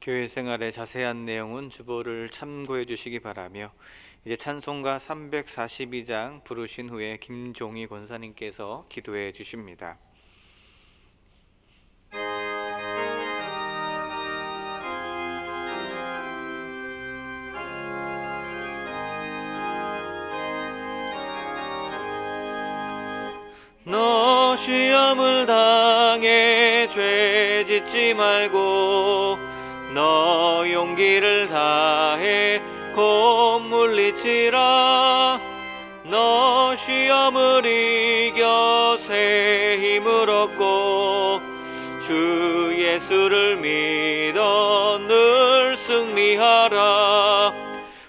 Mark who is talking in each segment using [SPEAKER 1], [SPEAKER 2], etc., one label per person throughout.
[SPEAKER 1] 교회 생활의 자세한 내용은 주보를 참고해 주시기 바라며, 이제 찬송가 342장 부르신 후에 김종희 권사님께서 기도해 주십니다. 너 시험을 당해 죄 짓지 말고 너 용기를 다해 곧 물리치라. 너 시험을 이겨 새 힘을 얻고 주 예수를 믿어 늘 승리하라.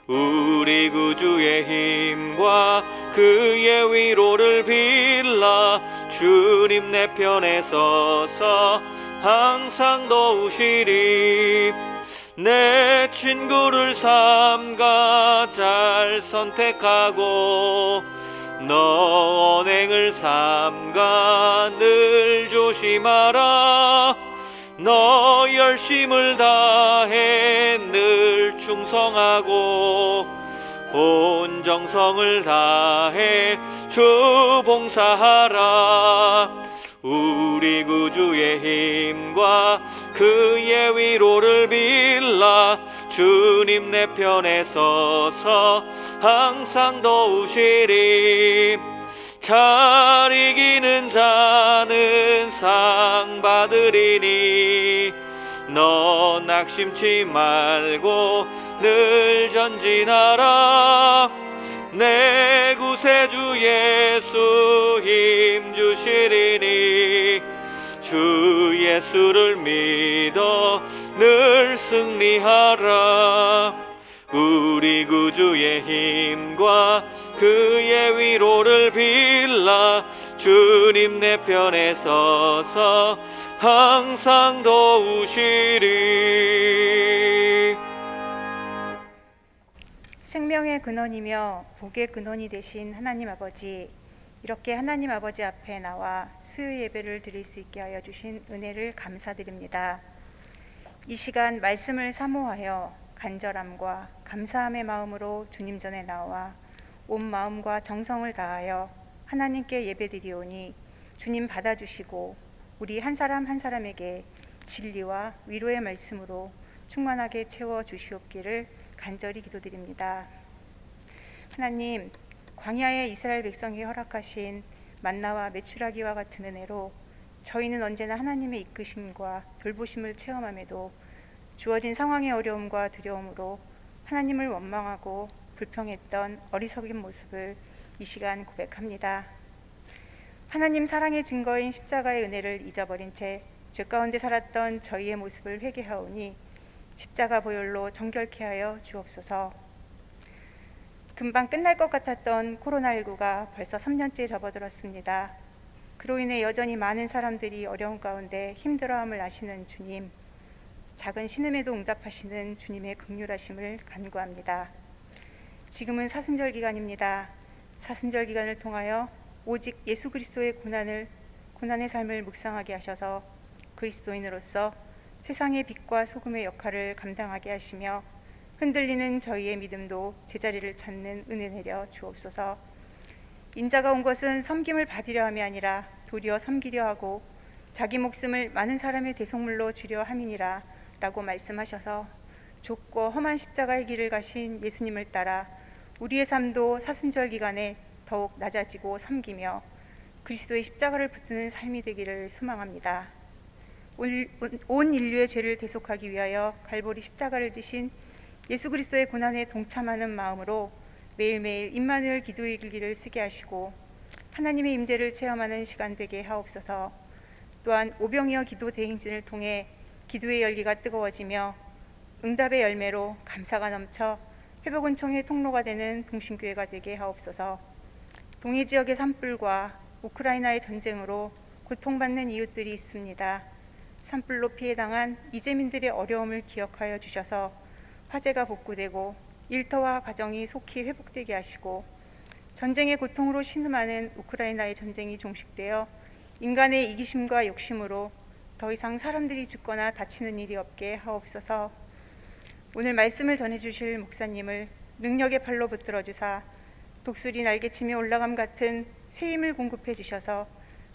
[SPEAKER 1] 우리 구주의 힘과 그의 위로를 빌라. 주님 내 편에 서서 항상 도우시리. 내 친구를 삼가 잘 선택하고 너 언행을 삼가 늘 조심하라. 너 열심을 다해 늘 충성하고 온 정성을 다해 주 봉사하라. 우리 구주의 힘과 그의 위로를 빌라. 주님 내 편에 서서 항상 도우시리. 잘 이기는 자는 상 받으리니 너 낙심치 말고 늘 전진하라. 내 구세주 예수 힘 주시리니 주 예수를 믿어 늘 승리하라. 우리 구주의 힘과 그의 위로를 빌라. 주님 내 편에 서서 항상 도우시리.
[SPEAKER 2] 생명의 근원이며 복의 근원이 되신 하나님 아버지, 이렇게 하나님 아버지 앞에 나와 수요 예배를 드릴 수 있게 하여 주신 은혜를 감사드립니다. 이 시간 말씀을 사모하여 간절함과 감사함의 마음으로 주님 전에 나와 온 마음과 정성을 다하여 하나님께 예배드리오니 주님 받아주시고 우리 한 사람 한 사람에게 진리와 위로의 말씀으로 충만하게 채워주시옵기를 간절히 기도드립니다. 하나님, 광야의 이스라엘 백성이 허락하신 만나와 메추라기와 같은 은혜로 저희는 언제나 하나님의 이끄심과 돌보심을 체험함에도 주어진 상황의 어려움과 두려움으로 하나님을 원망하고 불평했던 어리석은 모습을 이 시간 고백합니다. 하나님 사랑의 증거인 십자가의 은혜를 잊어버린 채 죄 가운데 살았던 저희의 모습을 회개하오니 십자가 보혈로 정결케 하여 주옵소서. 금방 끝날 것 같았던 코로나19가 벌써 3년째 접어들었습니다. 그로 인해 여전히 많은 사람들이 어려운 가운데 힘들어함을 아시는 주님, 작은 신음에도 응답하시는 주님의 긍휼하심을 간구합니다. 지금은 사순절 기간입니다. 사순절 기간을 통하여 오직 예수 그리스도의 고난의 삶을 묵상하게 하셔서 그리스도인으로서 세상의 빛과 소금의 역할을 감당하게 하시며 흔들리는 저희의 믿음도 제자리를 찾는 은혜 내려 주옵소서. 인자가 온 것은 섬김을 받으려 함이 아니라 도리어 섬기려 하고 자기 목숨을 많은 사람의 대속물로 주려 함이니라 라고 말씀하셔서 좁고 험한 십자가의 길을 가신 예수님을 따라 우리의 삶도 사순절 기간에 더욱 낮아지고 섬기며 그리스도의 십자가를 붙드는 삶이 되기를 소망합니다. 온 인류의 죄를 대속하기 위하여 갈보리 십자가를 지신 예수 그리스도의 고난에 동참하는 마음으로 매일매일 임마누엘 기도의 길기를 쓰게 하시고 하나님의 임재를 체험하는 시간 되게 하옵소서. 또한 오병이어 기도 대행진을 통해 기도의 열기가 뜨거워지며 응답의 열매로 감사가 넘쳐 회복은총의 통로가 되는 동심교회가 되게 하옵소서. 동해 지역의 산불과 우크라이나의 전쟁으로 고통받는 이웃들이 있습니다. 산불로 피해당한 이재민들의 어려움을 기억하여 주셔서 화재가 복구되고 일터와 가정이 속히 회복되게 하시고 전쟁의 고통으로 신음하는 우크라이나의 전쟁이 종식되어 인간의 이기심과 욕심으로 더 이상 사람들이 죽거나 다치는 일이 없게 하옵소서. 오늘 말씀을 전해주실 목사님을 능력의 팔로 붙들어 주사 독수리 날개치며 올라감 같은 새 힘을 공급해 주셔서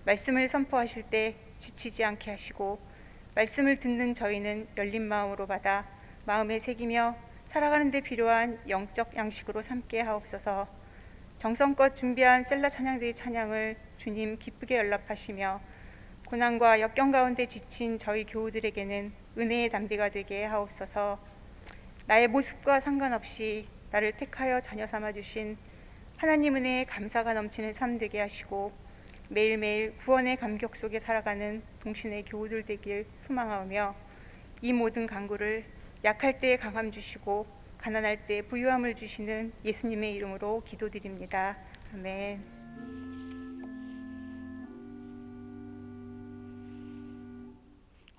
[SPEAKER 2] 말씀을 선포하실 때 지치지 않게 하시고 말씀을 듣는 저희는 열린 마음으로 받아 마음에 새기며 살아가는 데 필요한 영적 양식으로 삼게 하옵소서. 정성껏 준비한 셀라 찬양대의 찬양을 주님 기쁘게 연락하시며 고난과 역경 가운데 지친 저희 교우들에게는 은혜의 담비가 되게 하옵소서. 나의 모습과 상관없이 나를 택하여 자녀 삼아 주신 하나님 은혜에 감사가 넘치는 삶 되게 하시고 매일매일 구원의 감격 속에 살아가는 동신의 교우들 되길 소망하며 이 모든 간구를 약할 때에 강함 주시고 가난할 때 부유함을 주시는 예수님의 이름으로 기도드립니다. 아멘.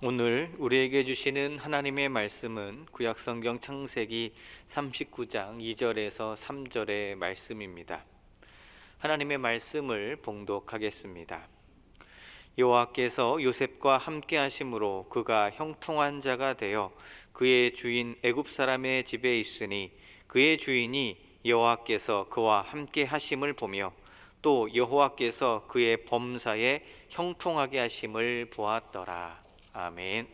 [SPEAKER 1] 오늘 우리에게 주시는 하나님의 말씀은 구약성경 창세기 39장 2절에서 3절의 말씀입니다. 하나님의 말씀을 봉독하겠습니다. 여호와께서 요셉과 함께 하심으로 그가 형통한 자가 되어 그의 주인 애굽 사람의 집에 있으니 그의 주인이 여호와께서 그와 함께 하심을 보며 또 여호와께서 그의 범사에 형통하게 하심을 보았더라. 아멘.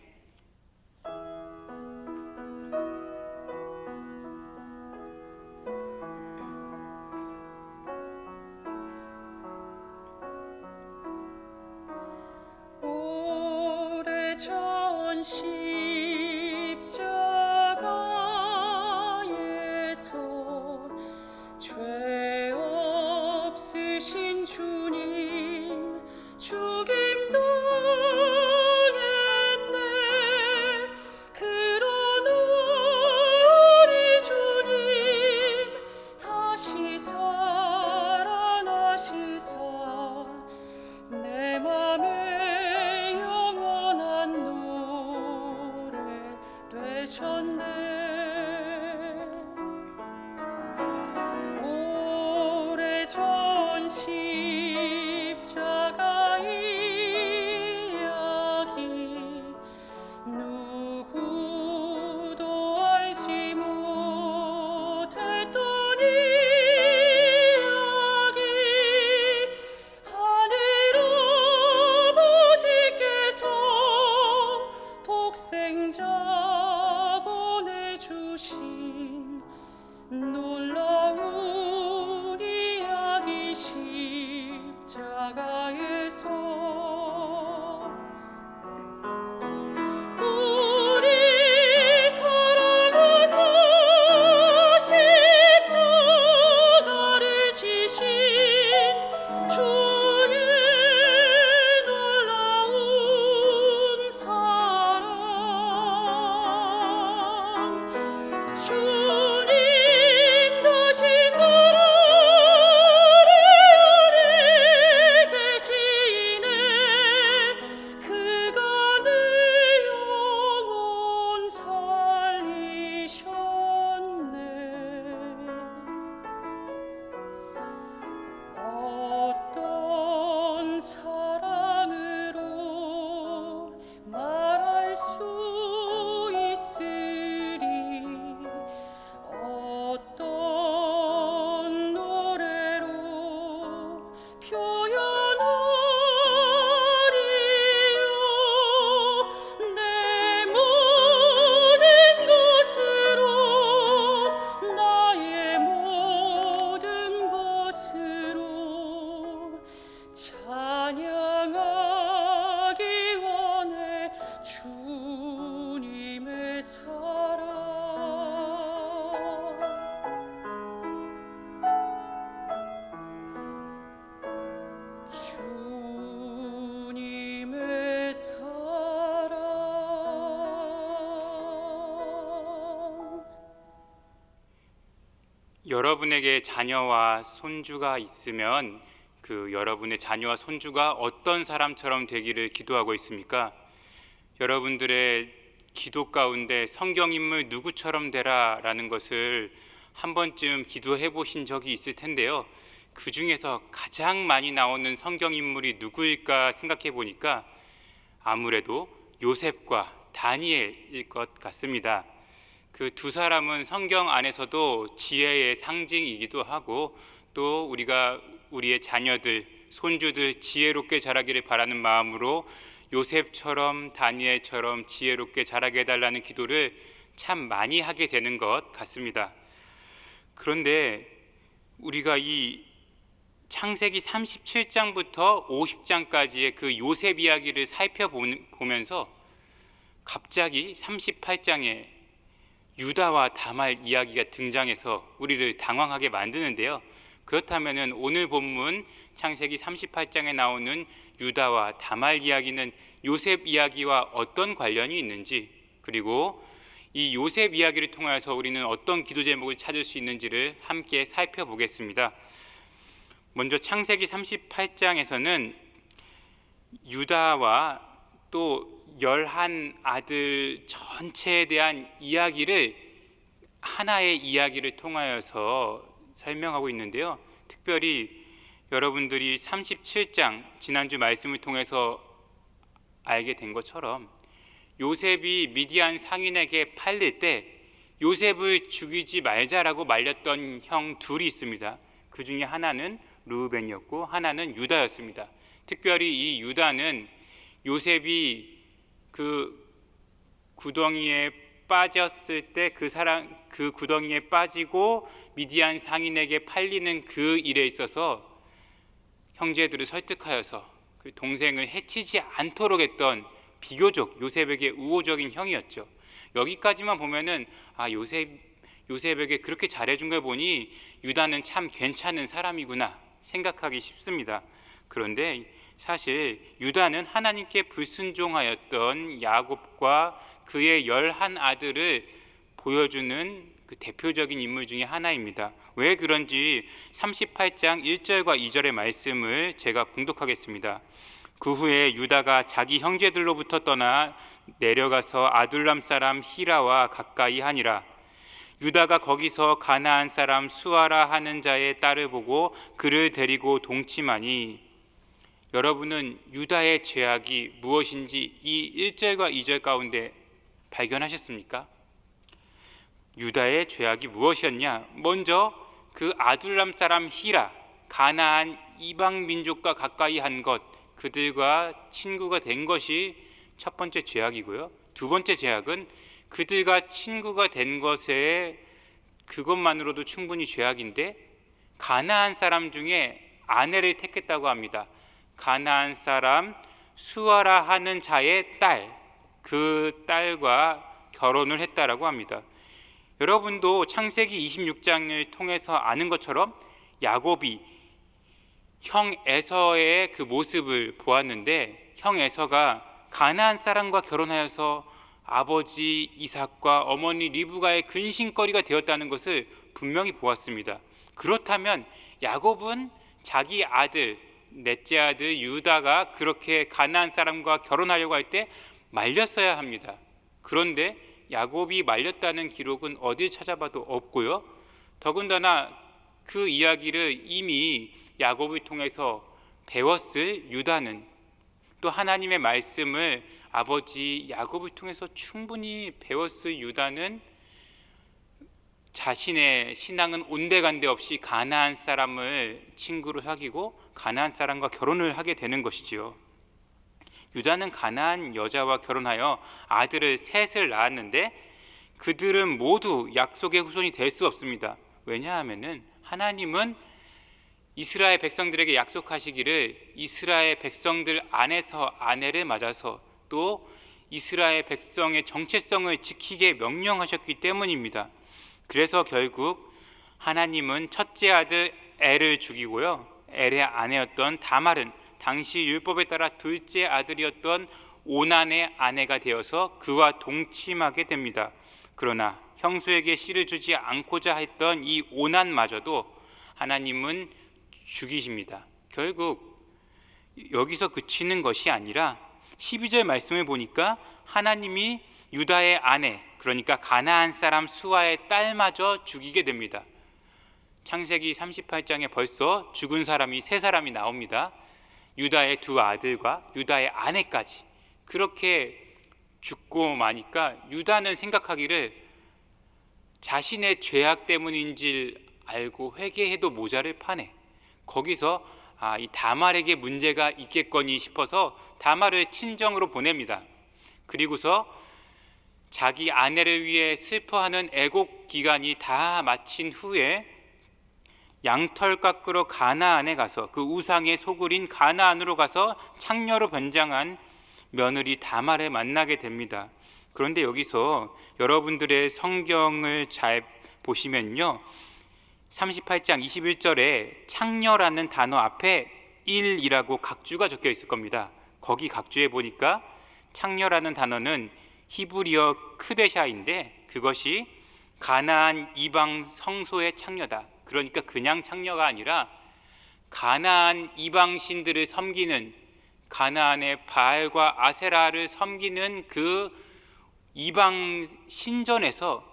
[SPEAKER 3] 오래전 십자가에서 죄 없으신 주님 죽임도 오래전 십자가의 이야기 누구도 알지 못했던 이야기 하늘 아버지께서 독생자 보내주신 놀라운 이야기 십자가에서 우리 사랑하사 십자가를 지신 주의 놀라운 사랑 주님 다시 살아 내 안에 계시네 그가 내 영혼 살리셨네 어떤 사랑으로 말할 수 있으리 어떤 노래로 표현하리요 내 모든 것으로 나의 모든 것으로 찬양하기 원해 주님의 사랑 주님의 사랑
[SPEAKER 4] 여러분에게 자녀와 손주가 있으면 그 여러분의 자녀와 손주가 어떤 사람처럼 되기를 기도하고 있습니까? 여러분들의 기도 가운데 성경인물 누구처럼 되라 라는 것을 한 번쯤 기도해 보신 적이 있을 텐데요. 그 중에서 가장 많이 나오는 성경인물이 누구일까 생각해 보니까 아무래도 요셉과 다니엘일 것 같습니다. 그 두 사람은 성경 안에서도 지혜의 상징이기도 하고 또 우리가 우리의 자녀들, 손주들 지혜롭게 자라기를 바라는 마음으로 요셉처럼 다니엘처럼 지혜롭게 자라게 해달라는 기도를 참 많이 하게 되는 것 같습니다. 그런데 우리가 이 창세기 37장부터 50장까지의 그 요셉 이야기를 살펴보면서 갑자기 38장에 유다와 다말 이야기가 등장해서 우리를 당황하게 만드는데요. 그렇다면 오늘 본문 창세기 38장에 나오는 유다와 다말 이야기는 요셉 이야기와 어떤 관련이 있는지, 그리고 이 요셉 이야기를 통해서 우리는 어떤 기도 제목을 찾을 수 있는지를 함께 살펴보겠습니다. 먼저 창세기 38장에서는 유다와 또 11 아들 전체에 대한 이야기를 하나의 이야기를 통하여서 설명하고 있는데요. 특별히 여러분들이 37장 지난주 말씀을 통해서 알게 된 것처럼 요셉이 미디안 상인에게 팔릴 때 요셉을 죽이지 말자라고 말렸던 형 둘이 있습니다. 그 중에 하나는 르우벤이었고 하나는 유다였습니다. 특별히 이 유다는 요셉이 그 구덩이에 빠졌을 때 그 구덩이에 빠지고 미디안 상인에게 팔리는 그 일에 있어서 형제들을 설득하여서 그 동생을 해치지 않도록 했던 비교적 요셉에게 우호적인 형이었죠. 여기까지만 보면은 요셉에게 그렇게 잘해준 걸 보니 유다는 참 괜찮은 사람이구나 생각하기 쉽습니다. 그런데 사실 유다는 하나님께 불순종하였던 야곱과 그의 11 아들을 보여주는 그 대표적인 인물 중에 하나입니다. 왜 그런지 38장 1절과 2절의 말씀을 제가 봉독하겠습니다. 그 후에 유다가 자기 형제들로부터 떠나 내려가서 아둘람 사람 히라와 가까이 하니라. 유다가 거기서 가나안 사람 수아라 하는 자의 딸을 보고 그를 데리고 동침하니, 여러분은 유다의 죄악이 무엇인지 이 1절과 2절 가운데 발견하셨습니까? 유다의 죄악이 무엇이었냐? 먼저 그 아둘람 사람 히라, 가나안 이방 민족과 가까이 한 것, 그들과 친구가 된 것이 첫 번째 죄악이고요. 두 번째 죄악은 그들과 친구가 된 것에 그것만으로도 충분히 죄악인데 가나안 사람 중에 아내를 택했다고 합니다. 가나안 사람 수아라 하는 자의 딸, 그 딸과 결혼을 했다라고 합니다. 여러분도 창세기 26장을 통해서 아는 것처럼 야곱이 형 에서의 그 모습을 보았는데 형 에서가 가나안 사람과 결혼하여서 아버지 이삭과 어머니 리브가의 근심거리가 되었다는 것을 분명히 보았습니다. 그렇다면 야곱은 자기 아들, 넷째 아들 유다가 그렇게 가나안 사람과 결혼하려고 할 때 말렸어야 합니다. 그런데 야곱이 말렸다는 기록은 어딜 찾아봐도 없고요. 더군다나 그 이야기를 이미 야곱을 통해서 배웠을 유다는 또 하나님의 말씀을 아버지 야곱을 통해서 충분히 배웠을 유다는 자신의 신앙은 온데간데 없이 가나안 사람을 친구로 사귀고 가나안 사람과 결혼을 하게 되는 것이지요. 유다는 가나안 여자와 결혼하여 아들을 셋을 낳았는데 그들은 모두 약속의 후손이 될 수 없습니다. 왜냐하면은 하나님은 이스라엘 백성들에게 약속하시기를 이스라엘 백성들 안에서 아내를 맞아서 또 이스라엘 백성의 정체성을 지키게 명령하셨기 때문입니다. 그래서 결국 하나님은 첫째 아들 엘을 죽이고요. 엘의 아내였던 다말은 당시 율법에 따라 둘째 아들이었던 오난의 아내가 되어서 그와 동침하게 됩니다. 그러나 형수에게 씨를 주지 않고자 했던 이 오난마저도 하나님은 죽이십니다. 결국 여기서 그치는 것이 아니라 12절 말씀을 보니까 하나님이 유다의 아내, 그러니까 가나안 사람 수아의 딸마저 죽이게 됩니다. 창세기 38장에 벌써 죽은 사람이 3사람이 나옵니다. 유다의 2 아들과 유다의 아내까지 그렇게 죽고 마니까 유다는 생각하기를 자신의 죄악 때문인지 알고 회개해도 모자를 파네. 거기서 이 다말에게 문제가 있겠거니 싶어서 다말을 친정으로 보냅니다. 그리고서 자기 아내를 위해 슬퍼하는 애곡 기간이 다 마친 후에 양털 깎으러 가나안에 가서 그 우상의 소굴인 가나안으로 가서 창녀로 변장한 며느리 다말을 만나게 됩니다. 그런데 여기서 여러분들의 성경을 잘 보시면요, 38장 21절에 창녀라는 단어 앞에 1이라고 각주가 적혀 있을 겁니다. 거기 각주에 보니까 창녀라는 단어는 히브리어 크데샤인데 그것이 가나안 이방 성소의 창녀다. 그러니까 그냥 창녀가 아니라 가나안 이방 신들을 섬기는, 가나안의 바알과 아세라를 섬기는 그 이방 신전에서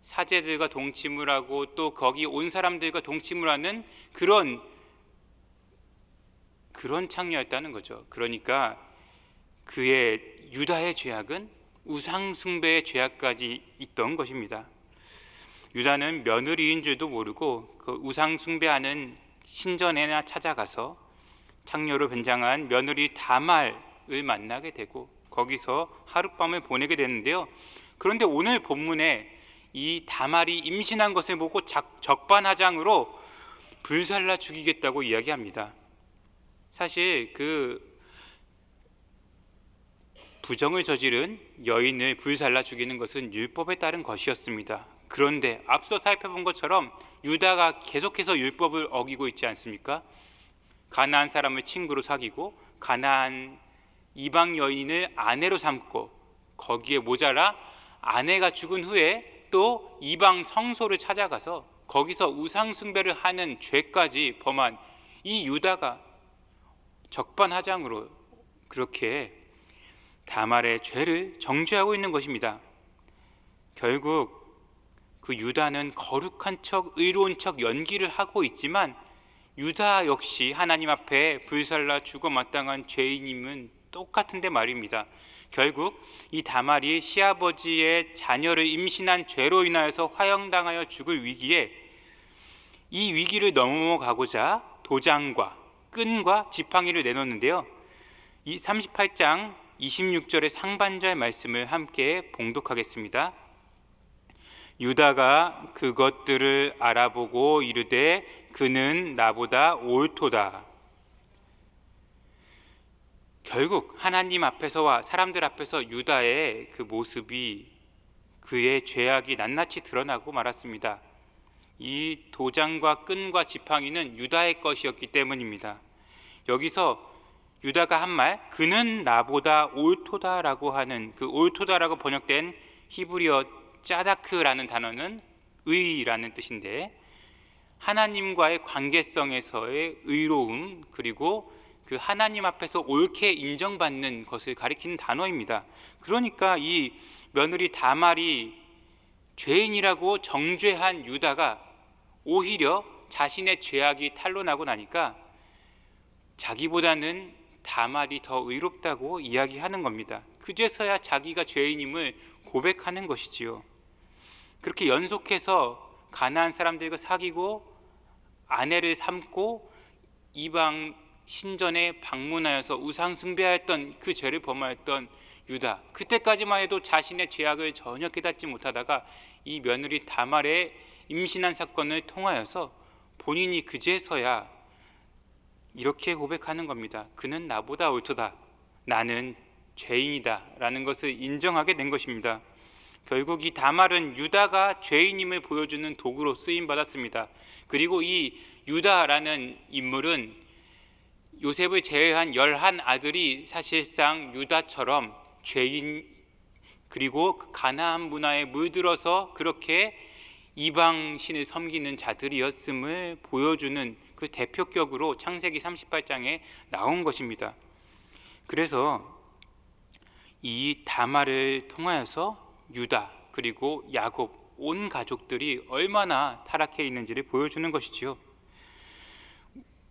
[SPEAKER 4] 사제들과 동침을 하고 또 거기 온 사람들과 동침을 하는 그런 창녀였다는 거죠. 그러니까 그의 유다의 죄악은 우상 숭배의 죄악까지 있던 것입니다. 유다는 며느리인 줄도 모르고 그 우상 숭배하는 신전에나 찾아가서 창녀로 변장한 며느리 다말을 만나게 되고 거기서 하룻밤을 보내게 되는데요. 그런데 오늘 본문에 이 다말이 임신한 것을 보고 적반하장으로 불살라 죽이겠다고 이야기합니다. 사실 그 부정을 저지른 여인을 불살라 죽이는 것은 율법에 따른 것이었습니다. 그런데 앞서 살펴본 것처럼 유다가 계속해서 율법을 어기고 있지 않습니까? 가나안 사람을 친구로 사귀고 가나안 이방 여인을 아내로 삼고 거기에 모자라 아내가 죽은 후에 또 이방 성소를 찾아가서 거기서 우상 숭배를 하는 죄까지 범한 이 유다가 적반하장으로 그렇게 다말의 죄를 정죄하고 있는 것입니다. 결국 그 유다는 거룩한 척, 의로운 척 연기를 하고 있지만 유다 역시 하나님 앞에 불살라 죽어 마땅한 죄인임은 똑같은데 말입니다. 결국 이 다말이 시아버지의 자녀를 임신한 죄로 인하여서 화형당하여 죽을 위기에 이 위기를 넘어가고자 도장과 끈과 지팡이를 내놓는데요. 이 38장 26절의 상반절 말씀을 함께 봉독하겠습니다. 유다가 그것들을 알아보고 이르되 그는 나보다 옳도다. 결국 하나님 앞에서와 사람들 앞에서 유다의 그 모습이 그의 죄악이 낱낱이 드러나고 말았습니다. 이 도장과 끈과 지팡이는 유다의 것이었기 때문입니다. 여기서 유다가 한 말, 그는 나보다 옳도다라고 하는 그 옳도다라고 번역된 히브리어 짜다크라는 단어는 의라는 뜻인데 하나님과의 관계성에서의 의로움 그리고 그 하나님 앞에서 옳게 인정받는 것을 가리키는 단어입니다. 그러니까 이 며느리 다말이 죄인이라고 정죄한 유다가 오히려 자신의 죄악이 탄로나고 나니까 자기보다는 다말이 더 의롭다고 이야기하는 겁니다. 그제서야 자기가 죄인임을 고백하는 것이지요. 그렇게 연속해서 가나안 사람들과 사귀고 아내를 삼고 이방 신전에 방문하여서 우상 숭배하였던 그 죄를 범하였던 유다, 그때까지만 해도 자신의 죄악을 전혀 깨닫지 못하다가 이 며느리 다말의 임신한 사건을 통하여서 본인이 그제서야 이렇게 고백하는 겁니다. 그는 나보다 옳도다. 나는 죄인이다 라는 것을 인정하게 된 것입니다. 결국 이 다말은 유다가 죄인임을 보여주는 도구로 쓰임받았습니다. 그리고 이 유다라는 인물은 요셉을 제외한 11아들이 사실상 유다처럼 죄인 그리고 가나안 문화에 물들어서 그렇게 이방신을 섬기는 자들이었음을 보여주는 그 대표격으로 창세기 38장에 나온 것입니다. 그래서 이 다말을 통하여서 유다 그리고 야곱 온 가족들이 얼마나 타락해 있는지를 보여주는 것이지요.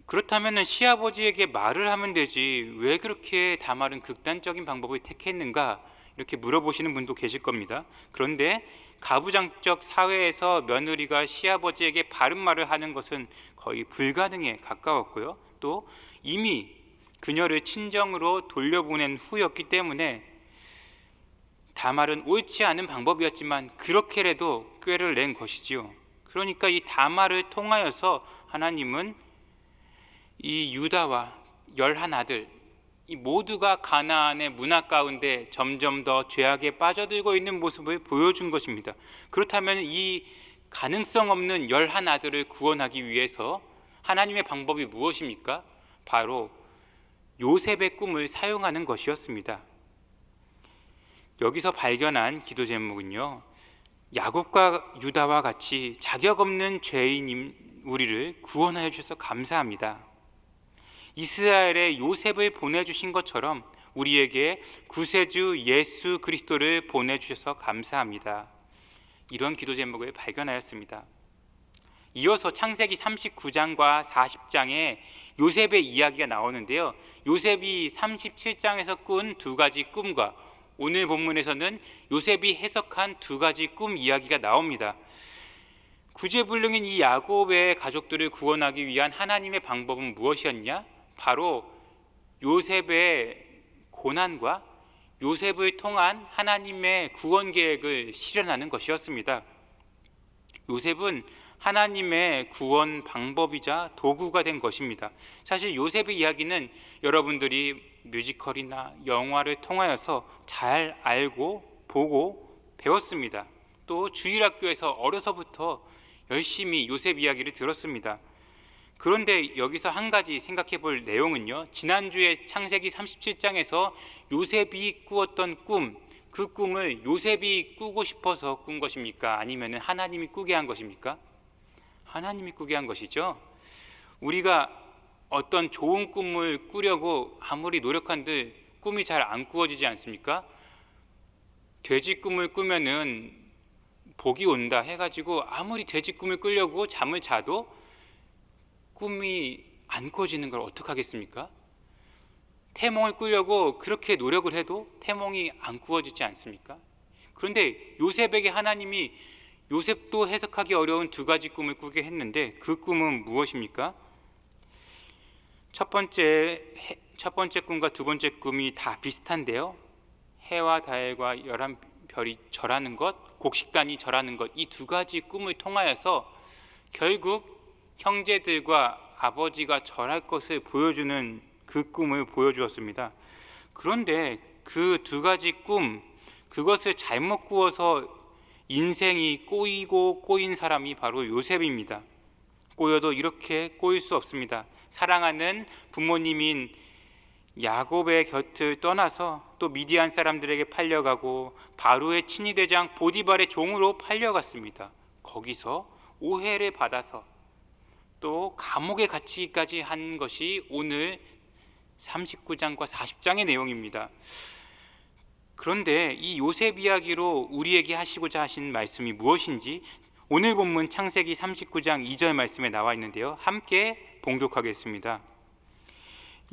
[SPEAKER 4] 그렇다면 시아버지에게 말을 하면 되지 왜 그렇게 다말은 극단적인 방법을 택했는가 이렇게 물어보시는 분도 계실 겁니다. 그런데 가부장적 사회에서 며느리가 시아버지에게 바른 말을 하는 것은 거의 불가능에 가까웠고요. 또 이미 그녀를 친정으로 돌려보낸 후였기 때문에 다말은 옳지 않은 방법이었지만 그렇게라도 꾀를 낸 것이지요. 그러니까 이 다말을 통하여서 하나님은 이 유다와 11아들 이 모두가 가나안의 문화 가운데 점점 더 죄악에 빠져들고 있는 모습을 보여준 것입니다. 그렇다면 이 가능성 없는 11아들을 구원하기 위해서 하나님의 방법이 무엇입니까? 바로 요셉의 꿈을 사용하는 것이었습니다. 여기서 발견한 기도 제목은요, 야곱과 유다와 같이 자격 없는 죄인인 우리를 구원하여 주셔서 감사합니다. 이스라엘에 요셉을 보내주신 것처럼 우리에게 구세주 예수 그리스도를 보내주셔서 감사합니다. 이런 기도 제목을 발견하였습니다. 이어서 창세기 39장과 40장에 요셉의 이야기가 나오는데요, 요셉이 37장에서 꾼 2가지 꿈과 오늘 본문에서는 요셉이 해석한 2가지 꿈 이야기가 나옵니다. 구제불능인 이 야곱의 가족들을 구원하기 위한 하나님의 방법은 무엇이었냐? 바로 요셉의 고난과 요셉을 통한 하나님의 구원 계획을 실현하는 것이었습니다. 요셉은 하나님의 구원 방법이자 도구가 된 것입니다. 사실 요셉의 이야기는 여러분들이 뮤지컬이나 영화를 통하여서 잘 알고 보고 배웠습니다. 또 주일학교에서 어려서부터 열심히 요셉 이야기를 들었습니다. 그런데 여기서 한 가지 생각해 볼 내용은요, 지난주에 창세기 37장에서 요셉이 꾸었던 꿈, 그 꿈을 요셉이 꾸고 싶어서 꾼 것입니까? 아니면 하나님이 꾸게 한 것입니까? 하나님이 꾸게 한 것이죠. 우리가 어떤 좋은 꿈을 꾸려고 아무리 노력한들 꿈이 잘 안 꾸어지지 않습니까? 돼지 꿈을 꾸면은 복이 온다 해가지고 아무리 돼지 꿈을 꾸려고 잠을 자도 꿈이 안 꾸어지는 걸 어떡하겠습니까? 태몽을 꾸려고 그렇게 노력을 해도 태몽이 안 꾸어지지 않습니까? 그런데 요셉에게 하나님이 요셉도 해석하기 어려운 2가지 꿈을 꾸게 했는데 그 꿈은 무엇입니까? 첫 번째 꿈과 2번째 꿈이 다 비슷한데요, 해와 달과 11별이 절하는 것, 곡식단이 절하는 것, 이 2가지 꿈을 통하여서 결국 형제들과 아버지가 절할 것을 보여주는 그 꿈을 보여주었습니다. 그런데 그 2가지 꿈, 그것을 잘못 꾸어서 인생이 꼬이고 꼬인 사람이 바로 요셉입니다. 꼬여도 이렇게 꼬일 수 없습니다. 사랑하는 부모님인 야곱의 곁을 떠나서 또 미디안 사람들에게 팔려가고 바로의 친위대장 보디발의 종으로 팔려갔습니다. 거기서 오해를 받아서 또 감옥에 갇히기까지 한 것이 오늘 39장과 40장의 내용입니다. 그런데 이 요셉 이야기로 우리에게 하시고자 하신 말씀이 무엇인지 오늘 본문 창세기 39장 2절 말씀에 나와 있는데요, 함께 봉독하겠습니다.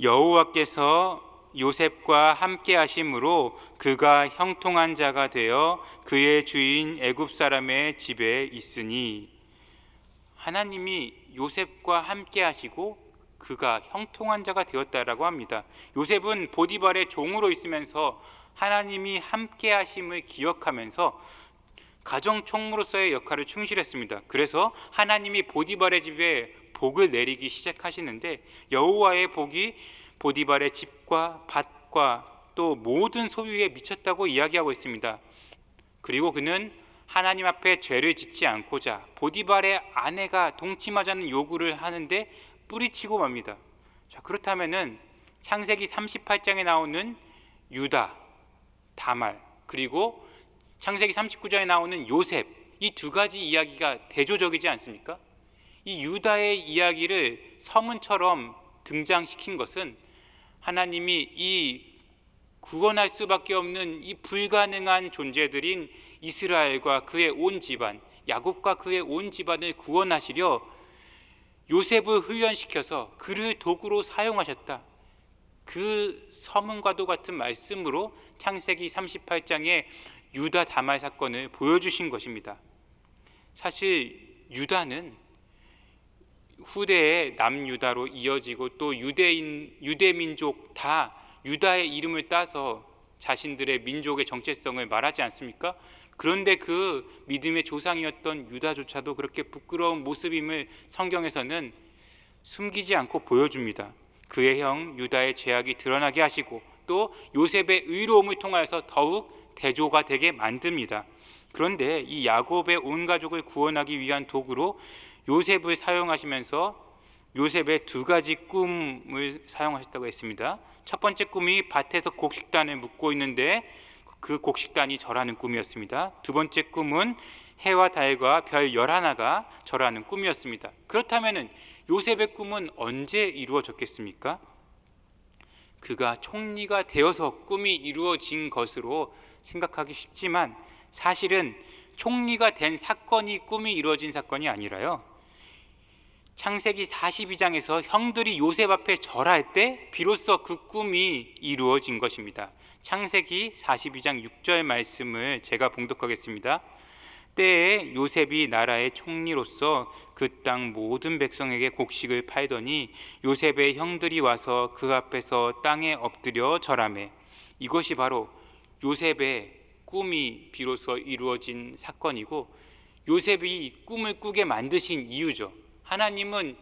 [SPEAKER 4] 여호와께서 요셉과 함께 하심으로 그가 형통한 자가 되어 그의 주인 애굽 사람의 집에 있으니, 하나님이 요셉과 함께 하시고 그가 형통한 자가 되었다라고 합니다. 요셉은 보디발의 종으로 있으면서 하나님이 함께 하심을 기억하면서 가정 총무로서의 역할을 충실했습니다. 그래서 하나님이 보디발의 집에 복을 내리기 시작하시는데 여호와의 복이 보디발의 집과 밭과 또 모든 소유에 미쳤다고 이야기하고 있습니다. 그리고 그는 하나님 앞에 죄를 짓지 않고자 보디발의 아내가 동침하자는 요구를 하는데 뿌리치고 맙니다. 자, 그렇다면은 창세기 38장에 나오는 유다, 다말, 그리고 창세기 39장에 나오는 요셉, 이 2가지 이야기가 대조적이지 않습니까? 이 유다의 이야기를 서문처럼 등장시킨 것은 하나님이 이 구원할 수밖에 없는 이 불가능한 존재들인 이스라엘과 그의 온 집안, 야곱과 그의 온 집안을 구원하시려 요셉을 훈련시켜서 그를 도구로 사용하셨다. 그 서문과도 같은 말씀으로 창세기 38장에 유다 다말 사건을 보여주신 것입니다. 사실 유다는 후대에 남유다로 이어지고 또 유대 민족 다 유다의 이름을 따서 자신들의 민족의 정체성을 말하지 않습니까? 그런데 그 믿음의 조상이었던 유다조차도 그렇게 부끄러운 모습임을 성경에서는 숨기지 않고 보여줍니다. 그의 형 유다의 죄악이 드러나게 하시고 또 요셉의 의로움을 통하여서 더욱 대조가 되게 만듭니다. 그런데 이 야곱의 온 가족을 구원하기 위한 도구로 요셉을 사용하시면서 요셉의 두 가지 꿈을 사용하셨다고 했습니다. 첫 번째 꿈이 밭에서 곡식단을 묶고 있는데 그 곡식단이 절하는 꿈이었습니다. 두 번째 꿈은 해와 달과 별 11가 절하는 꿈이었습니다. 그렇다면 요셉의 꿈은 언제 이루어졌겠습니까? 그가 총리가 되어서 꿈이 이루어진 것으로 생각하기 쉽지만 사실은 총리가 된 사건이 꿈이 이루어진 사건이 아니라요, 창세기 42장에서 형들이 요셉 앞에 절할 때 비로소 그 꿈이 이루어진 것입니다. 창세기 42장 6절 말씀을 제가 봉독하겠습니다. 때에 요셉이 나라의 총리로서 그 땅 모든 백성에게 곡식을 팔더니 요셉의 형들이 와서 그 앞에서 땅에 엎드려 절하매. 이것이 바로 요셉의 꿈이 비로소 이루어진 사건이고 요셉이 꿈을 꾸게 만드신 이유죠. 하나님은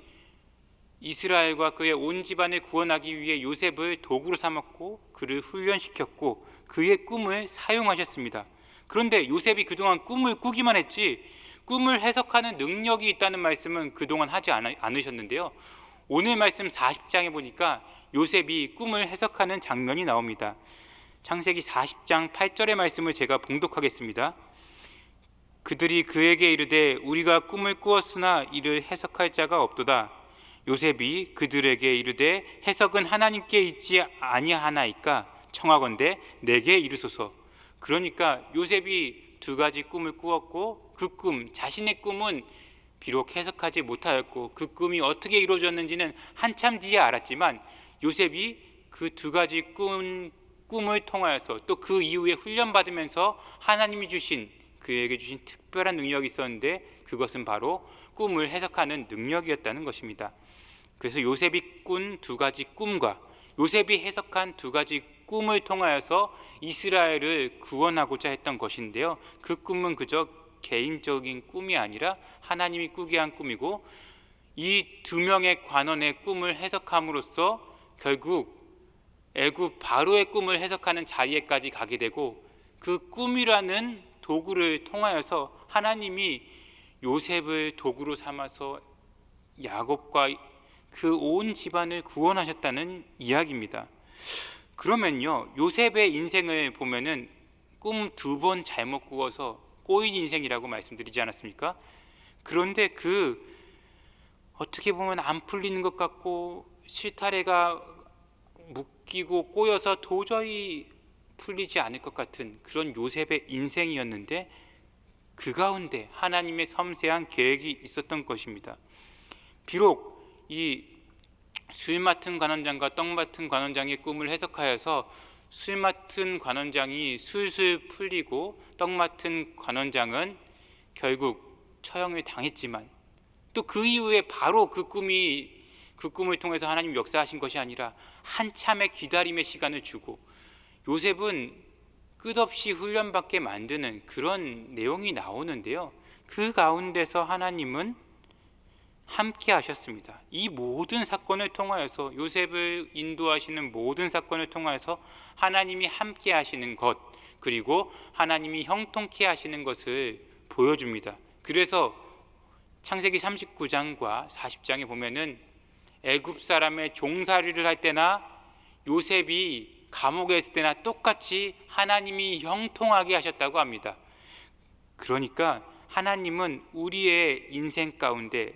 [SPEAKER 4] 이스라엘과 그의 온 집안을 구원하기 위해 요셉을 도구로 삼았고 그를 훈련시켰고 그의 꿈을 사용하셨습니다. 그런데 요셉이 그동안 꿈을 꾸기만 했지 꿈을 해석하는 능력이 있다는 말씀은 그동안 하지 않으셨는데요. 오늘 말씀 40장에 보니까 요셉이 꿈을 해석하는 장면이 나옵니다. 창세기 40장 8절의 말씀을 제가 봉독하겠습니다. 그들이 그에게 이르되 우리가 꿈을 꾸었으나 이를 해석할 자가 없도다. 요셉이 그들에게 이르되 해석은 하나님께 있지 아니하나이까 청하건대 내게 이르소서. 그러니까 요셉이 두 가지 꿈을 꾸었고 그 꿈, 자신의 꿈은 비록 해석하지 못하였고 그 꿈이 어떻게 이루어졌는지는 한참 뒤에 알았지만 요셉이 그 두 가지 꿈을 통하여서 또 그 이후에 훈련받으면서 하나님이 주신 그에게 주신 특별한 능력이 있었는데 그것은 바로 꿈을 해석하는 능력이었다는 것입니다. 그래서 요셉이 꾼 두 가지 꿈과 요셉이 해석한 두 가지 꿈을 통하여서 이스라엘을 구원하고자 했던 것인데요. 그 꿈은 그저 개인적인 꿈이 아니라 하나님이 꾸게 한 꿈이고 이 두 명의 관원의 꿈을 해석함으로써 결국 애굽 바로의 꿈을 해석하는 자리에까지 가게 되고 그 꿈이라는 도구를 통하여서 하나님이 요셉을 도구로 삼아서 야곱과 그 온 집안을 구원하셨다는 이야기입니다. 그러면요, 요셉의 인생을 보면은 꿈 두 번 잘못 꾸어서 꼬인 인생이라고 말씀드리지 않았습니까? 그런데 그 어떻게 보면 안 풀리는 것 같고 실타래가 묶이고 꼬여서 도저히 풀리지 않을 것 같은 그런 요셉의 인생이었는데 그 가운데 하나님의 섬세한 계획이 있었던 것입니다. 비록 이 술 맡은 관원장과 떡 맡은 관원장의 꿈을 해석하여서 술 맡은 관원장이 술술 풀리고 떡 맡은 관원장은 결국 처형을 당했지만 또 그 이후에 바로 그 꿈을 통해서 하나님 역사하신 것이 아니라 한참의 기다림의 시간을 주고 요셉은 끝없이 훈련받게 만드는 그런 내용이 나오는데요. 그 가운데서 하나님은 함께 하셨습니다. 이 모든 사건을 통하여서 요셉을 인도하시는 모든 사건을 통하여서 하나님이 함께 하시는 것 그리고 하나님이 형통케 하시는 것을 보여줍니다. 그래서 창세기 39장과 40장에 보면은 애굽 사람의 종살이를 할 때나 요셉이 감옥에 있을 때나 똑같이 하나님이 형통하게 하셨다고 합니다. 그러니까 하나님은 우리의 인생 가운데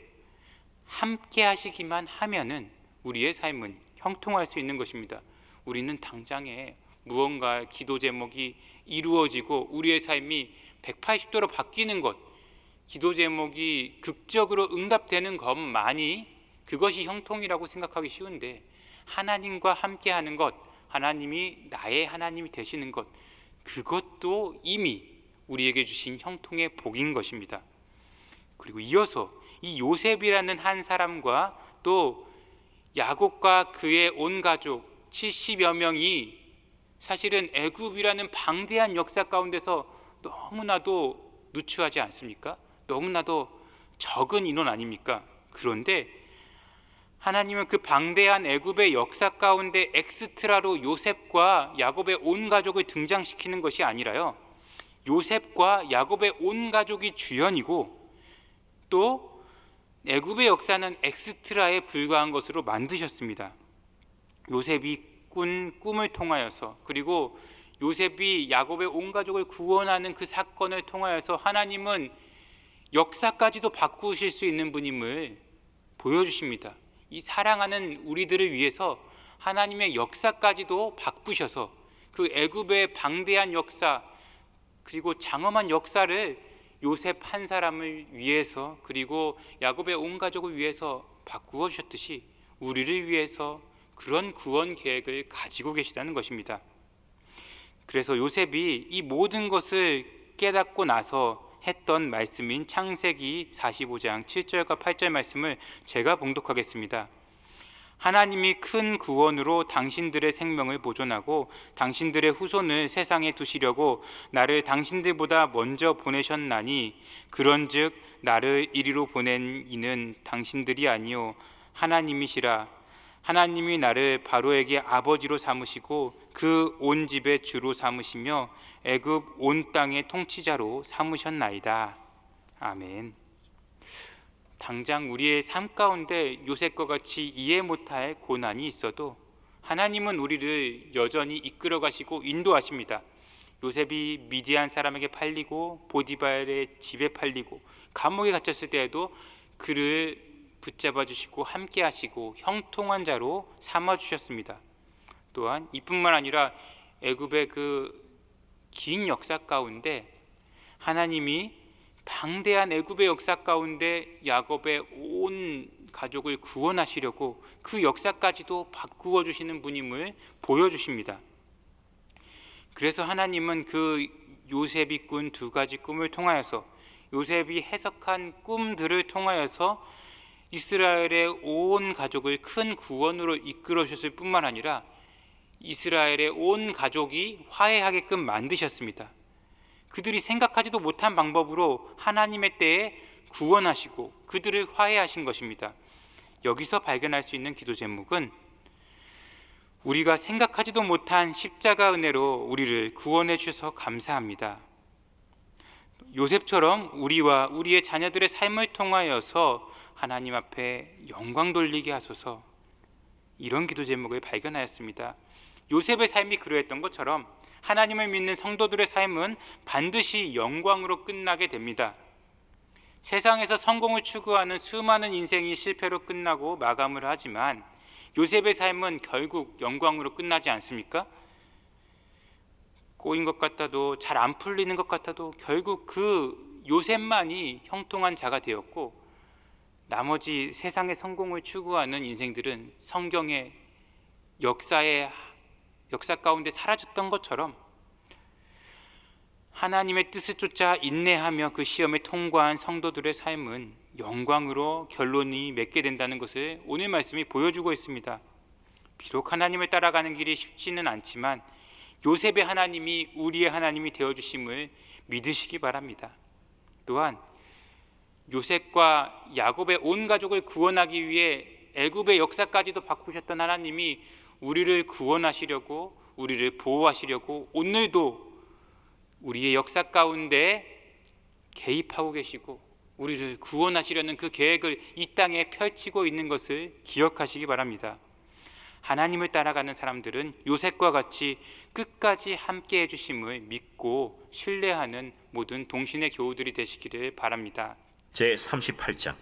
[SPEAKER 4] 함께 하시기만 하면은 우리의 삶은 형통할 수 있는 것입니다. 우리는 당장에 무언가 기도 제목이 이루어지고 우리의 삶이 180도로 바뀌는 것, 기도 제목이 극적으로 응답되는 것만이 그것이 형통이라고 생각하기 쉬운데 하나님과 함께하는 것, 하나님이 나의 하나님이 되시는 것, 그것도 이미 우리에게 주신 형통의 복인 것입니다. 그리고 이어서 이 요셉이라는 한 사람과 또 야곱과 그의 온 가족 70여 명이 사실은 애굽이라는 방대한 역사 가운데서 너무나도 누추하지 않습니까? 너무나도 적은 인원 아닙니까? 그런데 하나님은 그 방대한 애굽의 역사 가운데 엑스트라로 요셉과 야곱의 온 가족을 등장시키는 것이 아니라요, 요셉과 야곱의 온 가족이 주연이고 또 애굽의 역사는 엑스트라에 불과한 것으로 만드셨습니다. 요셉이 꾼 꿈을 통하여서, 그리고 요셉이 야곱의 온 가족을 구원하는 그 사건을 통하여서 하나님은 역사까지도 바꾸실 수 있는 분임을 보여주십니다. 이 사랑하는 우리들을 위해서 하나님의 역사까지도 바꾸셔서 그 애굽의 방대한 역사 그리고 장엄한 역사를 요셉 한 사람을 위해서 그리고 야곱의 온 가족을 위해서 바꾸어 주셨듯이 우리를 위해서 그런 구원 계획을 가지고 계시다는 것입니다. 그래서 요셉이 이 모든 것을 깨닫고 나서 했던 말씀인 창세기 45장 7절과 8절 말씀을 제가 봉독하겠습니다. 하나님이 큰 구원으로 당신들의 생명을 보존하고 당신들의 후손을 세상에 두시려고 나를 당신들보다 먼저 보내셨나니 그런즉 나를 이리로 보낸 이는 당신들이 아니요 하나님이시라. 하나님이 나를 바로에게 아버지로 삼으시고 그 온 집의 주로 삼으시며 애굽 온 땅의 통치자로 삼으셨나이다. 아멘. 당장 우리의 삶 가운데 요셉과 같이 이해 못할 고난이 있어도 하나님은 우리를 여전히 이끌어 가시고 인도하십니다. 요셉이 미디안 사람에게 팔리고 보디발의 집에 팔리고 감옥에 갇혔을 때에도 그를 붙잡아 주시고 함께 하시고 형통한 자로 삼아 주셨습니다. 또한 이뿐만 아니라 애굽의 그 긴 역사 가운데 하나님이 방대한 애굽의 역사 가운데 야곱의 온 가족을 구원하시려고 그 역사까지도 바꾸어 주시는 분임을 보여주십니다. 그래서 하나님은 그 요셉이 꾼 두 가지 꿈을 통하여서 요셉이 해석한 꿈들을 통하여서 이스라엘의 온 가족을 큰 구원으로 이끌어 주셨을 뿐만 아니라 이스라엘의 온 가족이 화해하게끔 만드셨습니다. 그들이 생각하지도 못한 방법으로 하나님의 때에 구원하시고 그들을 화해하신 것입니다. 여기서 발견할 수 있는 기도 제목은 우리가 생각하지도 못한 십자가 은혜로 우리를 구원해 주셔서 감사합니다. 요셉처럼 우리와 우리의 자녀들의 삶을 통하여서 하나님 앞에 영광 돌리게 하소서, 이런 기도 제목을 발견하였습니다. 요셉의 삶이 그러했던 것처럼 하나님을 믿는 성도들의 삶은 반드시 영광으로 끝나게 됩니다. 세상에서 성공을 추구하는 수많은 인생이 실패로 끝나고 마감을 하지만 요셉의 삶은 결국 영광으로 끝나지 않습니까? 꼬인 것 같아도 잘 안 풀리는 것 같아도 결국 그 요셉만이 형통한 자가 되었고 나머지 세상의 성공을 추구하는 인생들은 성경의 역사 가운데 사라졌던 것처럼 하나님의 뜻을 쫓아 인내하며 그 시험에 통과한 성도들의 삶은 영광으로 결론이 맺게 된다는 것을 오늘 말씀이 보여주고 있습니다. 비록 하나님을 따라가는 길이 쉽지는 않지만 요셉의 하나님이 우리의 하나님이 되어주심을 믿으시기 바랍니다. 또한 요셉과 야곱의 온 가족을 구원하기 위해 애굽의 역사까지도 바꾸셨던 하나님이 우리를 구원하시려고 우리를 보호하시려고 오늘도 우리의 역사 가운데 개입하고 계시고 우리를 구원하시려는 그 계획을 이 땅에 펼치고 있는 것을 기억하시기 바랍니다. 하나님을 따라가는 사람들은 요셉과 같이 끝까지 함께 해주심을 믿고 신뢰하는 모든 동신의 교우들이 되시기를 바랍니다.
[SPEAKER 5] 제38장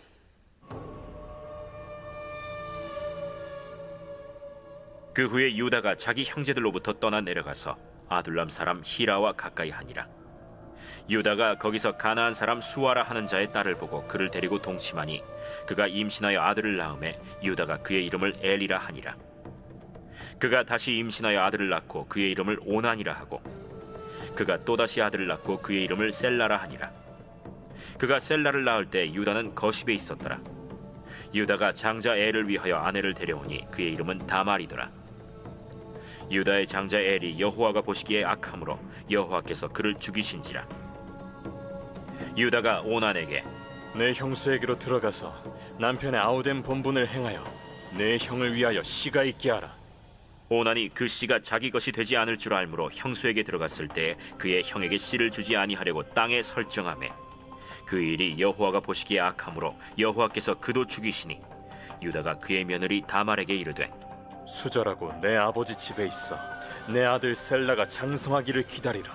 [SPEAKER 5] 그 후에 유다가 자기 형제들로부터 떠나 내려가서 아둘람 사람 히라와 가까이 하니라. 유다가 거기서 가나안 사람 수아라 하는 자의 딸을 보고 그를 데리고 동침하니 그가 임신하여 아들을 낳음에 유다가 그의 이름을 엘이라 하니라. 그가 다시 임신하여 아들을 낳고 그의 이름을 오난이라 하고 그가 또다시 아들을 낳고 그의 이름을 셀라라 하니라. 그가 셀라를 낳을 때 유다는 거십에 있었더라. 유다가 장자 엘을 위하여 아내를 데려오니 그의 이름은 다말이더라. 유다의 장자 엘이 여호와가 보시기에 악함으로 여호와께서 그를 죽이신지라. 유다가 오난에게
[SPEAKER 6] 내 형수에게로 들어가서 남편의 아우된 본분을 행하여 내 형을 위하여 씨가 있게 하라.
[SPEAKER 5] 오난이 그 씨가 자기 것이 되지 않을 줄 알므로 형수에게 들어갔을 때 그의 형에게 씨를 주지 아니하려고 땅에 설정하매 그 일이 여호와가 보시기에 악함으로 여호와께서 그도 죽이시니 유다가 그의 며느리 다말에게 이르되
[SPEAKER 6] 수절하고 내 아버지 집에 있어 내 아들 셀라가 장성하기를 기다리라.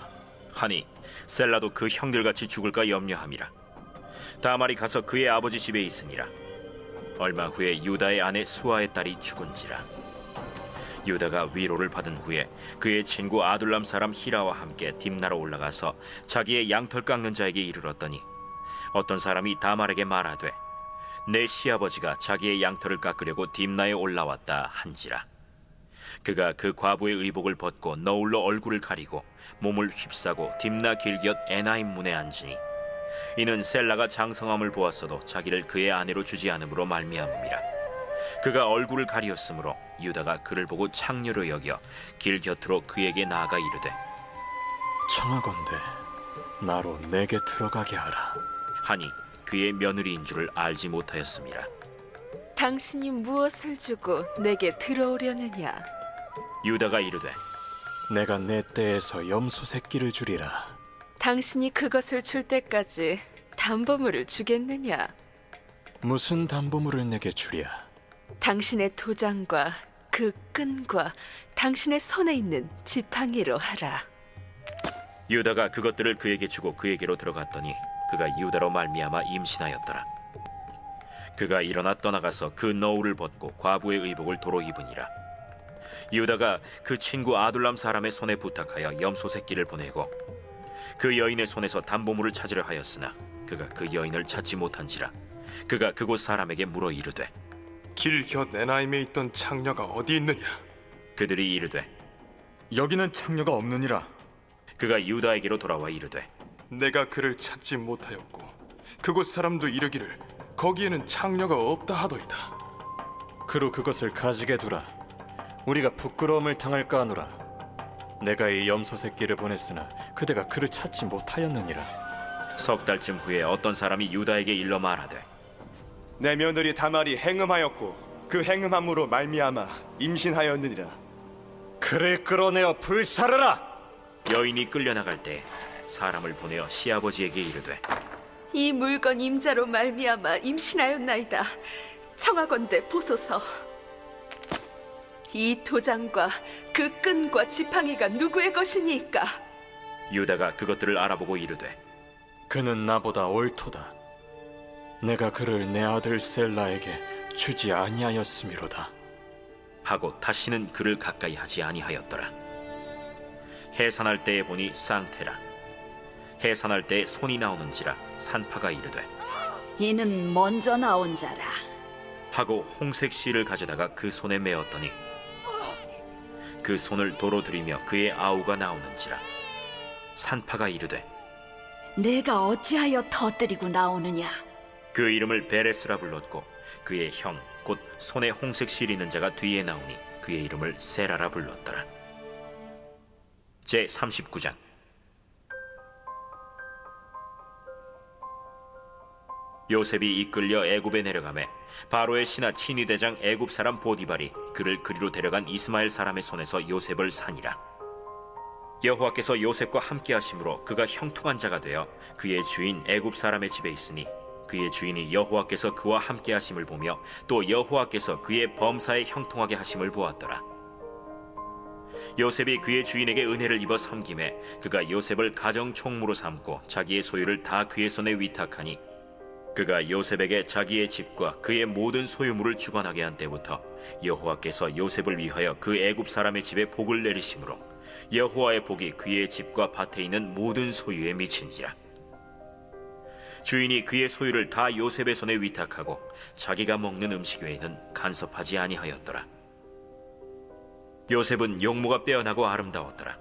[SPEAKER 5] 하니 셀라도 그 형들같이 죽을까 염려함이라. 다말이 가서 그의 아버지 집에 있으니라. 얼마 후에 유다의 아내 수아의 딸이 죽은지라. 유다가 위로를 받은 후에 그의 친구 아둘람 사람 히라와 함께 딥나로 올라가서 자기의 양털 깎는 자에게 이르렀더니 어떤 사람이 다말에게 말하되 내 시아버지가 자기의 양털을 깎으려고 딥나에 올라왔다 한지라. 그가 그 과부의 의복을 벗고 너울로 얼굴을 가리고 몸을 휩싸고 딥나 길곁 에나임 문에 앉으니 이는 셀라가 장성함을 보았어도 자기를 그의 아내로 주지 않음으로 말미암음이라. 그가 얼굴을 가리었으므로 유다가 그를 보고 창녀로 여겨 길 곁으로 그에게 나아가 이르되
[SPEAKER 6] 청하건대 나로 내게 들어가게 하라.
[SPEAKER 5] 하니 그의 며느리인 줄을 알지 못하였음이라.
[SPEAKER 7] 당신이 무엇을 주고 내게 들어오려느냐?
[SPEAKER 5] 유다가 이르되
[SPEAKER 6] 내가 내 떼에서 염소 새끼를 주리라.
[SPEAKER 7] 당신이 그것을 줄 때까지 담보물을 주겠느냐?
[SPEAKER 6] 무슨 담보물을 내게 주랴?
[SPEAKER 7] 당신의 도장과 그 끈과 당신의 손에 있는 지팡이로 하라.
[SPEAKER 5] 유다가 그것들을 그에게 주고 그에게로 들어갔더니 그가 유다로 말미암아 임신하였더라. 그가 일어나 떠나가서 그 너울을 벗고 과부의 의복을 도로 입으니라. 유다가 그 친구 아둘람 사람의 손에 부탁하여 염소 새끼를 보내고 그 여인의 손에서 담보물을 찾으려 하였으나 그가 그 여인을 찾지 못한지라. 그가 그곳 사람에게 물어 이르되
[SPEAKER 8] 길 곁 에나임에 있던 창녀가 어디 있느냐?
[SPEAKER 5] 그들이 이르되
[SPEAKER 9] 여기는 창녀가 없느니라.
[SPEAKER 5] 그가 유다에게로 돌아와 이르되
[SPEAKER 8] 내가 그를 찾지 못하였고 그곳 사람도 이르기를 거기에는 창녀가 없다 하더이다.
[SPEAKER 6] 그로 그것을 가지게 두라. 우리가 부끄러움을 당할까 하노라. 내가 이 염소 새끼를 보냈으나 그대가 그를 찾지 못하였느니라.
[SPEAKER 5] 석 달쯤 후에 어떤 사람이 유다에게 일러 말하되
[SPEAKER 9] 내 며느리 다말이 행음하였고 그 행음함으로 말미암아 임신하였느니라.
[SPEAKER 6] 그를 끌어내어 불사르라.
[SPEAKER 5] 여인이 끌려나갈 때 사람을 보내어 시아버지에게 이르되
[SPEAKER 7] 이 물건 임자로 말미암아 임신하였나이다. 청하건대 보소서. 이 도장과 그 끈과 지팡이가 누구의 것이니까?
[SPEAKER 5] 유다가 그것들을 알아보고 이르되
[SPEAKER 6] 그는 나보다 옳도다. 내가 그를 내 아들 셀라에게 주지 아니하였음이로다.
[SPEAKER 5] 하고 다시는 그를 가까이 하지 아니하였더라. 해산할 때에 보니 쌍태라. 해산할 때에 손이 나오는지라 산파가 이르되
[SPEAKER 10] 이는 먼저 나온 자라.
[SPEAKER 5] 하고 홍색 실을 가져다가 그 손에 메었더니 그 손을 도로 들이며 그의 아우가 나오는지라. 산파가 이르되
[SPEAKER 10] 내가 어찌하여 터뜨리고 나오느냐?
[SPEAKER 5] 그 이름을 베레스라 불렀고 그의 형 곧 손에 홍색 실 있는 자가 뒤에 나오니 그의 이름을 세라라 불렀더라. 제 39장. 요셉이 이끌려 애굽에 내려가매 바로의 신하 친위 대장 애굽 사람 보디발이 그를 그리로 데려간 이스마엘 사람의 손에서 요셉을 산이라. 여호와께서 요셉과 함께 하심으로 그가 형통한 자가 되어 그의 주인 애굽 사람의 집에 있으니 그의 주인이 여호와께서 그와 함께 하심을 보며 또 여호와께서 그의 범사에 형통하게 하심을 보았더라. 요셉이 그의 주인에게 은혜를 입어 섬김에 그가 요셉을 가정 총무로 삼고 자기의 소유를 다 그의 손에 위탁하니 그가 요셉에게 자기의 집과 그의 모든 소유물을 주관하게 한 때부터 여호와께서 요셉을 위하여 그 애굽 사람의 집에 복을 내리심으로 여호와의 복이 그의 집과 밭에 있는 모든 소유에 미친지라. 주인이 그의 소유를 다 요셉의 손에 위탁하고 자기가 먹는 음식 외에는 간섭하지 아니하였더라. 요셉은 용모가 빼어나고 아름다웠더라.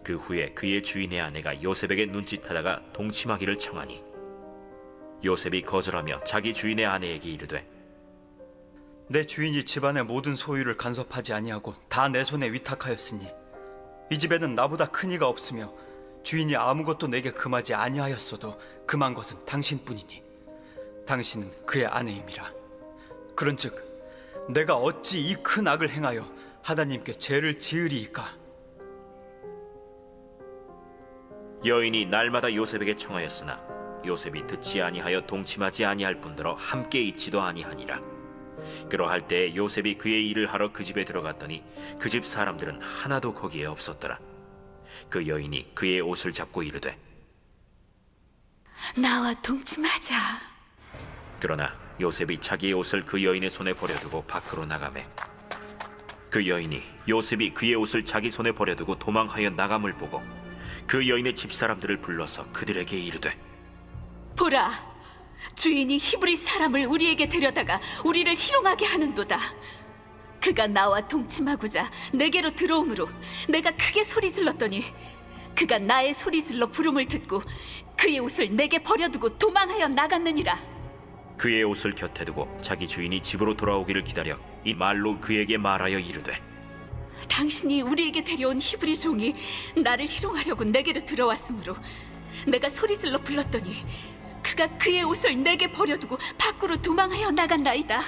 [SPEAKER 5] 그 후에 그의 주인의 아내가 요셉에게 눈짓하다가 동침하기를 청하니 요셉이 거절하며 자기 주인의 아내에게 이르되
[SPEAKER 11] 내 주인이 집안의 모든 소유를 간섭하지 아니하고 다 내 손에 위탁하였으니 이 집에는 나보다 큰 이가 없으며 주인이 아무것도 내게 금하지 아니하였어도 금한 것은 당신뿐이니 당신은 그의 아내임이라. 그런즉 내가 어찌 이 큰 악을 행하여 하나님께 죄를 지으리이까?
[SPEAKER 5] 여인이 날마다 요셉에게 청하였으나 요셉이 듣지 아니하여 동침하지 아니할 뿐더러 함께 있지도 아니하니라. 그러할 때 요셉이 그의 일을 하러 그 집에 들어갔더니 그 집 사람들은 하나도 거기에 없었더라. 그 여인이 그의 옷을 잡고 이르되
[SPEAKER 10] 나와 동침하자.
[SPEAKER 5] 그러나 요셉이 자기의 옷을 그 여인의 손에 버려두고 밖으로 나가매 그 여인이 요셉이 그의 옷을 자기 손에 버려두고 도망하여 나감을 보고 그 여인의 집사람들을 불러서 그들에게 이르되
[SPEAKER 7] 보라, 주인이 히브리 사람을 우리에게 데려다가 우리를 희롱하게 하는도다. 그가 나와 동침하고자 내게로 들어오므로 내가 크게 소리 질렀더니 그가 나의 소리 질러 부름을 듣고 그의 옷을 내게 버려두고 도망하여 나갔느니라.
[SPEAKER 5] 그의 옷을 곁에 두고 자기 주인이 집으로 돌아오기를 기다려 이 말로 그에게 말하여 이르되
[SPEAKER 7] 당신이 우리에게 데려온 히브리 종이 나를 희롱하려고 내게로 들어왔으므로 내가 소리질러 불렀더니 그가 그의 옷을 내게 버려두고 밖으로 도망하여 나간나이다.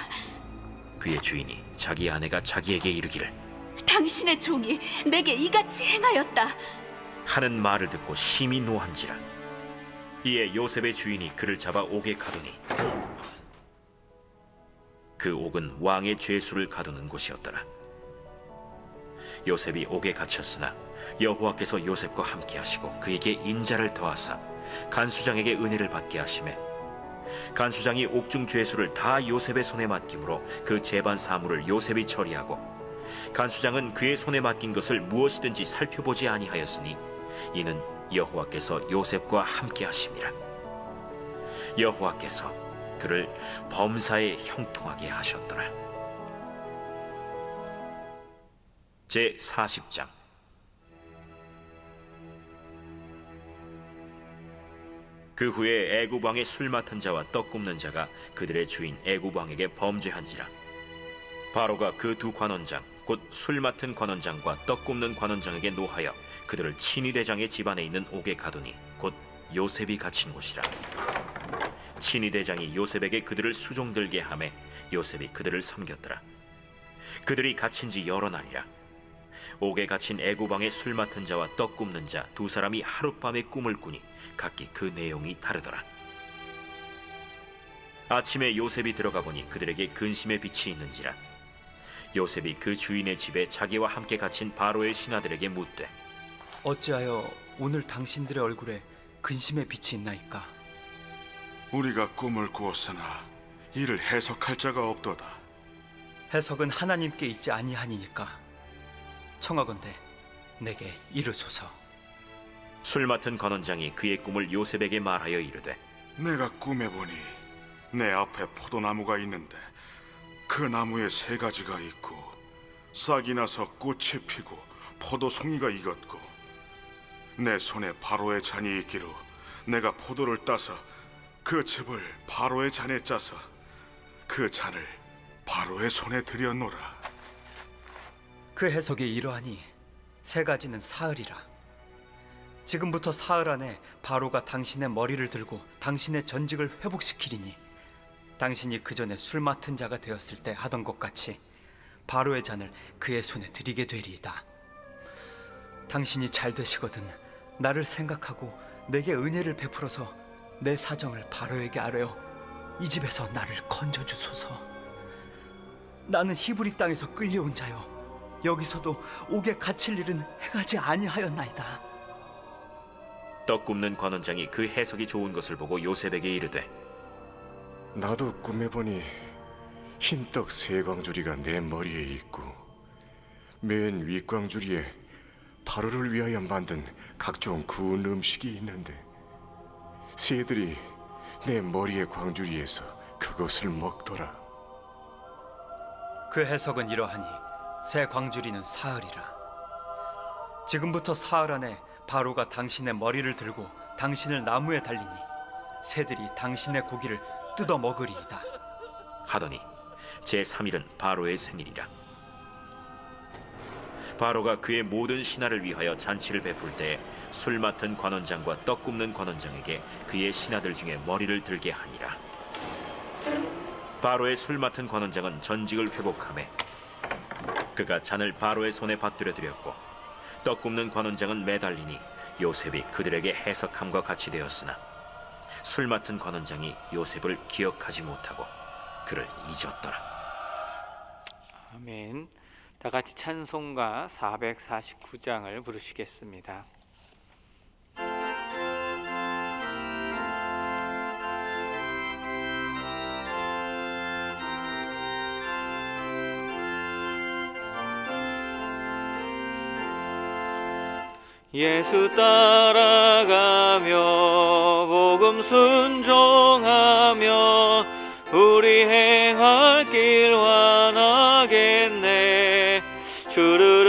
[SPEAKER 5] 그의 주인이 자기 아내가 자기에게 이르기를
[SPEAKER 7] 당신의 종이 내게 이같이 행하였다
[SPEAKER 5] 하는 말을 듣고 심히 노한지라. 이에 요셉의 주인이 그를 잡아 옥에 가두니 그 옥은 왕의 죄수를 가두는 곳이었더라. 요셉이 옥에 갇혔으나 여호와께서 요셉과 함께 하시고 그에게 인자를 더하사 간수장에게 은혜를 받게 하시매 간수장이 옥중 죄수를 다 요셉의 손에 맡김으로 그 재반 사물을 요셉이 처리하고 간수장은 그의 손에 맡긴 것을 무엇이든지 살펴보지 아니하였으니 이는 여호와께서 요셉과 함께 하심이라. 여호와께서 그를 범사에 형통하게 하셨더라. 제 40장. 그 후에 애굽 왕의 술 맡은 자와 떡 굽는 자가 그들의 주인 애굽 왕에게 범죄한지라. 바로가 그 두 관원장 곧 술 맡은 관원장과 떡 굽는 관원장에게 노하여 그들을 친위대장의 집안에 있는 옥에 가두니 곧 요셉이 갇힌 곳이라. 친위대장이 요셉에게 그들을 수종들게 하매 요셉이 그들을 섬겼더라. 그들이 갇힌 지 여러 날이라. 옥에 갇힌 애굽 왕의 술 맡은 자와 떡 굽는 자 두 사람이 하룻밤에 꿈을 꾸니 각기 그 내용이 다르더라. 아침에 요셉이 들어가 보니 그들에게 근심의 빛이 있는지라. 요셉이 그 주인의 집에 자기와 함께 갇힌 바로의 신하들에게 묻되
[SPEAKER 11] 어찌하여 오늘 당신들의 얼굴에 근심의 빛이 있나이까?
[SPEAKER 12] 우리가 꿈을 꾸었으나 이를 해석할 자가 없도다.
[SPEAKER 11] 해석은 하나님께 있지 아니하니까 청하건대 내게 이르소서.
[SPEAKER 5] 술 맡은 관원장이 그의 꿈을 요셉에게 말하여 이르되
[SPEAKER 12] 내가 꿈에 보니 내 앞에 포도나무가 있는데 그 나무에 세 가지가 있고 싹이 나서 꽃이 피고 포도송이가 익었고 내 손에 바로의 잔이 있기로 내가 포도를 따서 그 즙을 바로의 잔에 짜서 그 잔을 바로의 손에 들여놓으라.
[SPEAKER 11] 그 해석이 이러하니 세 가지는 사흘이라. 지금부터 사흘 안에 바로가 당신의 머리를 들고 당신의 전직을 회복시키리니 당신이 그 전에 술 맡은 자가 되었을 때 하던 것 같이 바로의 잔을 그의 손에 드리게 되리이다. 당신이 잘 되시거든 나를 생각하고 내게 은혜를 베풀어서 내 사정을 바로에게 아뢰어 이 집에서 나를 건져주소서. 나는 히브리 땅에서 끌려온 자요 여기서도 옥에 갇힐 일은 행하지 아니하였나이다.
[SPEAKER 5] 떡 굽는 관원장이 그 해석이 좋은 것을 보고 요셉에게 이르되
[SPEAKER 9] 나도 꿈에 보니 흰떡 세 광주리가 내 머리에 있고 맨 윗광주리에 바로를 위하여 만든 각종 구운 음식이 있는데 새들이 내 머리의 광주리에서 그것을 먹더라.
[SPEAKER 11] 그 해석은 이러하니 새 광주리는 사흘이라. 지금부터 사흘 안에 바로가 당신의 머리를 들고 당신을 나무에 달리니 새들이 당신의 고기를 뜯어 먹으리이다.
[SPEAKER 5] 하더니 제3일은 바로의 생일이라. 바로가 그의 모든 신하를 위하여 잔치를 베풀 때 술 맡은 관원장과 떡 굽는 관원장에게 그의 신하들 중에 머리를 들게 하니라. 바로의 술 맡은 관원장은 전직을 회복하매 그가 잔을 바로의 손에 받들어 드렸고, 떡 굽는 관원장은 매달리니 요셉이 그들에게 해석함과 같이 되었으나 술 맡은 관원장이 요셉을 기억하지 못하고 그를 잊었더라.
[SPEAKER 1] 아멘. 다 같이 찬송가 449장을 부르시겠습니다. 예수 따라가며 복음 순종하며 우리 행할 길 완하겠네. 주를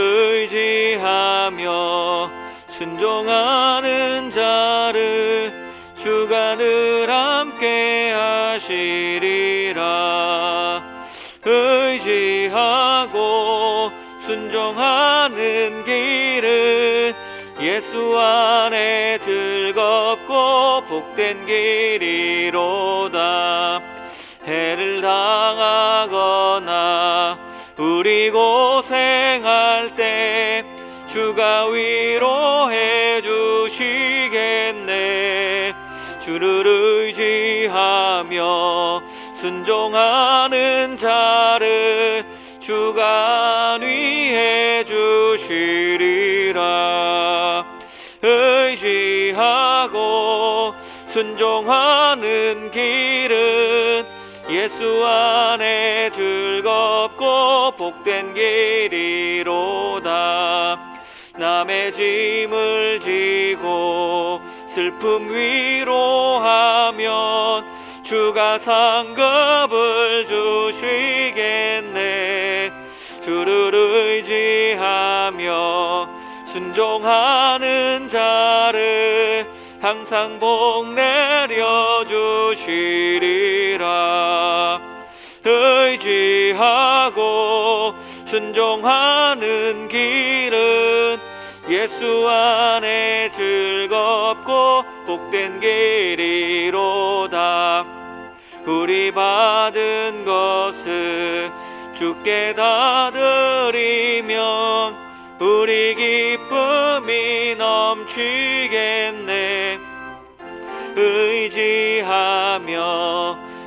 [SPEAKER 1] 의지하며 순종하는 자를 주가 늘 함께 하시리라. 의지하고 순종하는 길은 예수 안에 즐겁고 복된 길이로다. 해를 당하거나 우리 고생할 때 주가 위로해 주시겠네. 주를 의지하며 순종하는 자를 주가 안위해 주시리라. 의지하고 순종하는 길은 예수 안에 즐겁고 복된 길이로다. 남의 짐을 지고 슬픔 위로하면 주가 상급을 주시겠네. 주를 의지하며 순종하는 자를 항상 복 내려 주시리라. 의지하고 순종하는 길은 예수 안에 즐겁고 복된 길이로다. 우리 받은 것을 주께 다 드리면 우리 기쁨이 넘치겠네. 의지하며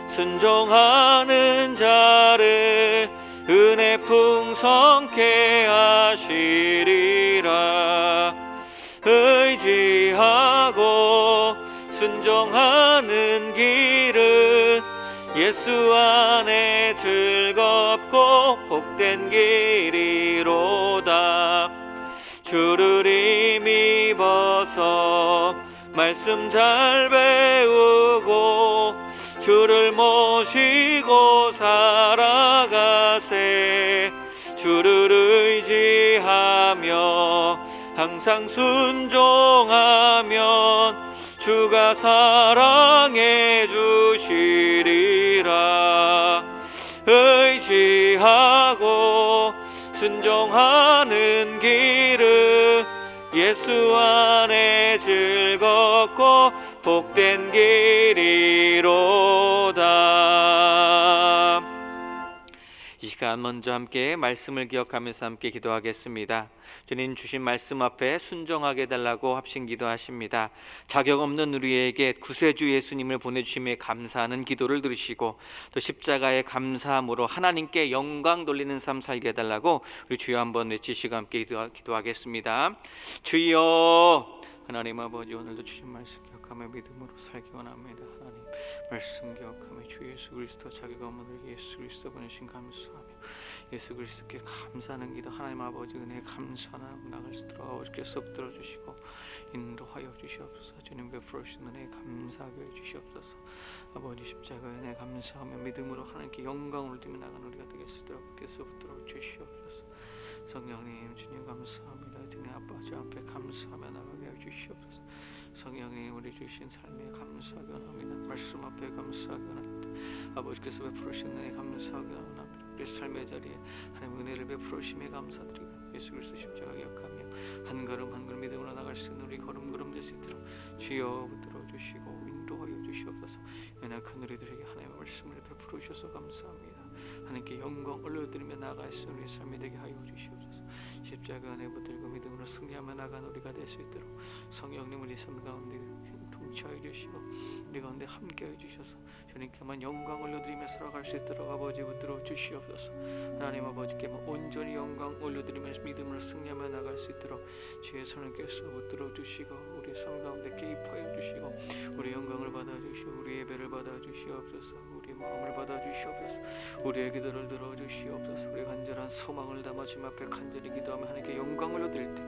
[SPEAKER 1] 순종하는 자를 은혜 풍성케 하시리라. 의지하고 순종하는 길은 예수 안에 즐겁고 복된 길이로다. 주를 힘입어서 말씀 잘 배우고 주를 모시고 살아가세. 주를 의지하며 항상 순종하면 주가 사랑해 주시리라. 의지하고 순종하는 길은 예수 안에 즐겁고 복된 길이로다. 이 시간 먼저 함께 말씀을 기억하면서 함께 기도하겠습니다. 주님 주신 말씀 앞에 순종하게 해달라고 합심 기도하십니다. 자격 없는 우리에게 구세주 예수님을 보내주심에 감사하는 기도를 들으시고 또 십자가의 감사함으로 하나님께 영광 돌리는 삶 살게 해달라고 우리 주여 한번 외치시고 함께 기도하겠습니다. 주여, 하나님 아버지, 오늘도 주신 말씀 기억하며 믿음으로 살기 원합니다. 하나님 말씀 기억하며 주 예수 그리스도 자격 없는 우리 예수 그리스도 보내신 감사하며 예수 그리스도께 감사하는 기도, 하나님 아버지 은혜 감사하며 나갈 수 돌아오고 주께서 붙들어 주시고 인도하여 주시옵소서. 주님 베풀어주신 은혜 감사하게 해주시옵소서. 아버지 십자가 은혜 감사하며 믿음으로 하나님께 영광을 올리며 나가는 우리가 되게 쓰도록 주께서 붙들어 주시옵소서. 성령님 주님 감사합니다. 주님 아버지 앞에 감사하며 나가게 해주시옵소서. 성령님 우리 주신 삶에 감사하게 원합니다. 말씀 앞에 감사하게 원합니다. 아버지께서 베풀으신 은혜 감사하게 원합니다. 우리 삶의 자리에 하나님 은혜를 베풀으심에 감사드리고 예수 그리스도 십자가 기억하며 한 걸음 한 걸음 믿음으로 나갈 수 있는 우리 걸음걸음 될 수 있도록 주여 붙들어 주시고 인도하여 주시옵소서. 연약한 우리들에게 하나님의 말씀을 베풀어 주셔서 감사합니다. 하나님께 영광 올려드리며 나아갈 수 있는 우리 삶이 되게 하여 주시옵소서. 십자가 안에 붙들고 믿음으로 승리하며 나간 우리가 될 수 있도록 성령님 우리 삶 가운데 통치하여 주시고 우리 가운데 함께하여 주셔서 주님께만 영광 올려드리며 살아갈 수 있도록 아버지 붙들어 주시옵소서. 하나님 아버지께만 온전히 영광 올려드리며 믿음으로 승리하며 나갈 수 있도록 주의 성령께서 붙들어 주시고 우리 삶 가운데 개입하여 주시고 우리 영광을 받아주시고 우리 예배를 받아주시옵소서. 우리 마음을 받아주시옵소서. 우리의 기도를 들어주시옵소서. 우리 간절한 소망을 담아 주님 앞에 간절히 기도하며 하나님께 영광을 올려드릴 때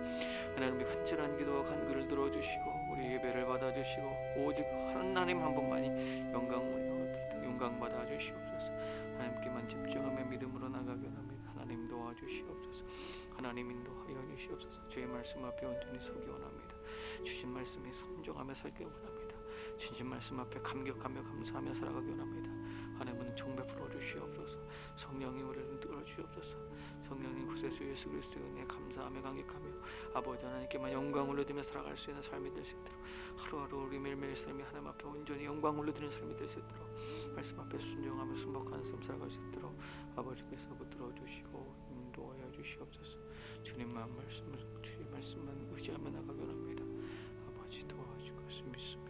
[SPEAKER 1] 하나님의 간절한 기도와 간구를 들어주시고 우리 예배를 받아주시고 오직 하나님 한 분만이 영광 받아주시옵소서. 하나님께만 집중하며 믿음으로 나가게 합니다. 하나님 도와주시옵소서. 하나님 인도하여 주시옵소서. 주의 말씀 앞에 온전히 서기 원합니다. 주신 말씀에 순종하며 살기 원합니다. 주신 말씀 앞에 감격하며 감사하며 살아가기 원합니다. 하나님은 정배 풀어주시옵소서. 성령님 우리를 들어주시옵소서. 성령님 구세주 예수 그리스도의 은혜에 감사하며 감격하며 아버지 하나님께만 영광 올려드리며 살아갈 수 있는 삶이 될 수 있도록 하루하루 우리 매일매일 삶이 하나님 앞에 온전히 영광 올려드리는 삶이 될 수 있도록 말씀 앞에 순종하며 순복하는 삶 살아갈 수 있도록 아버지께서 붙들어 주시고 인도하여 주시옵소서. 주님만 말씀을 주의 말씀만 의지하며 나가기 원합니다. 아버지 도와줄 것을 믿습니다.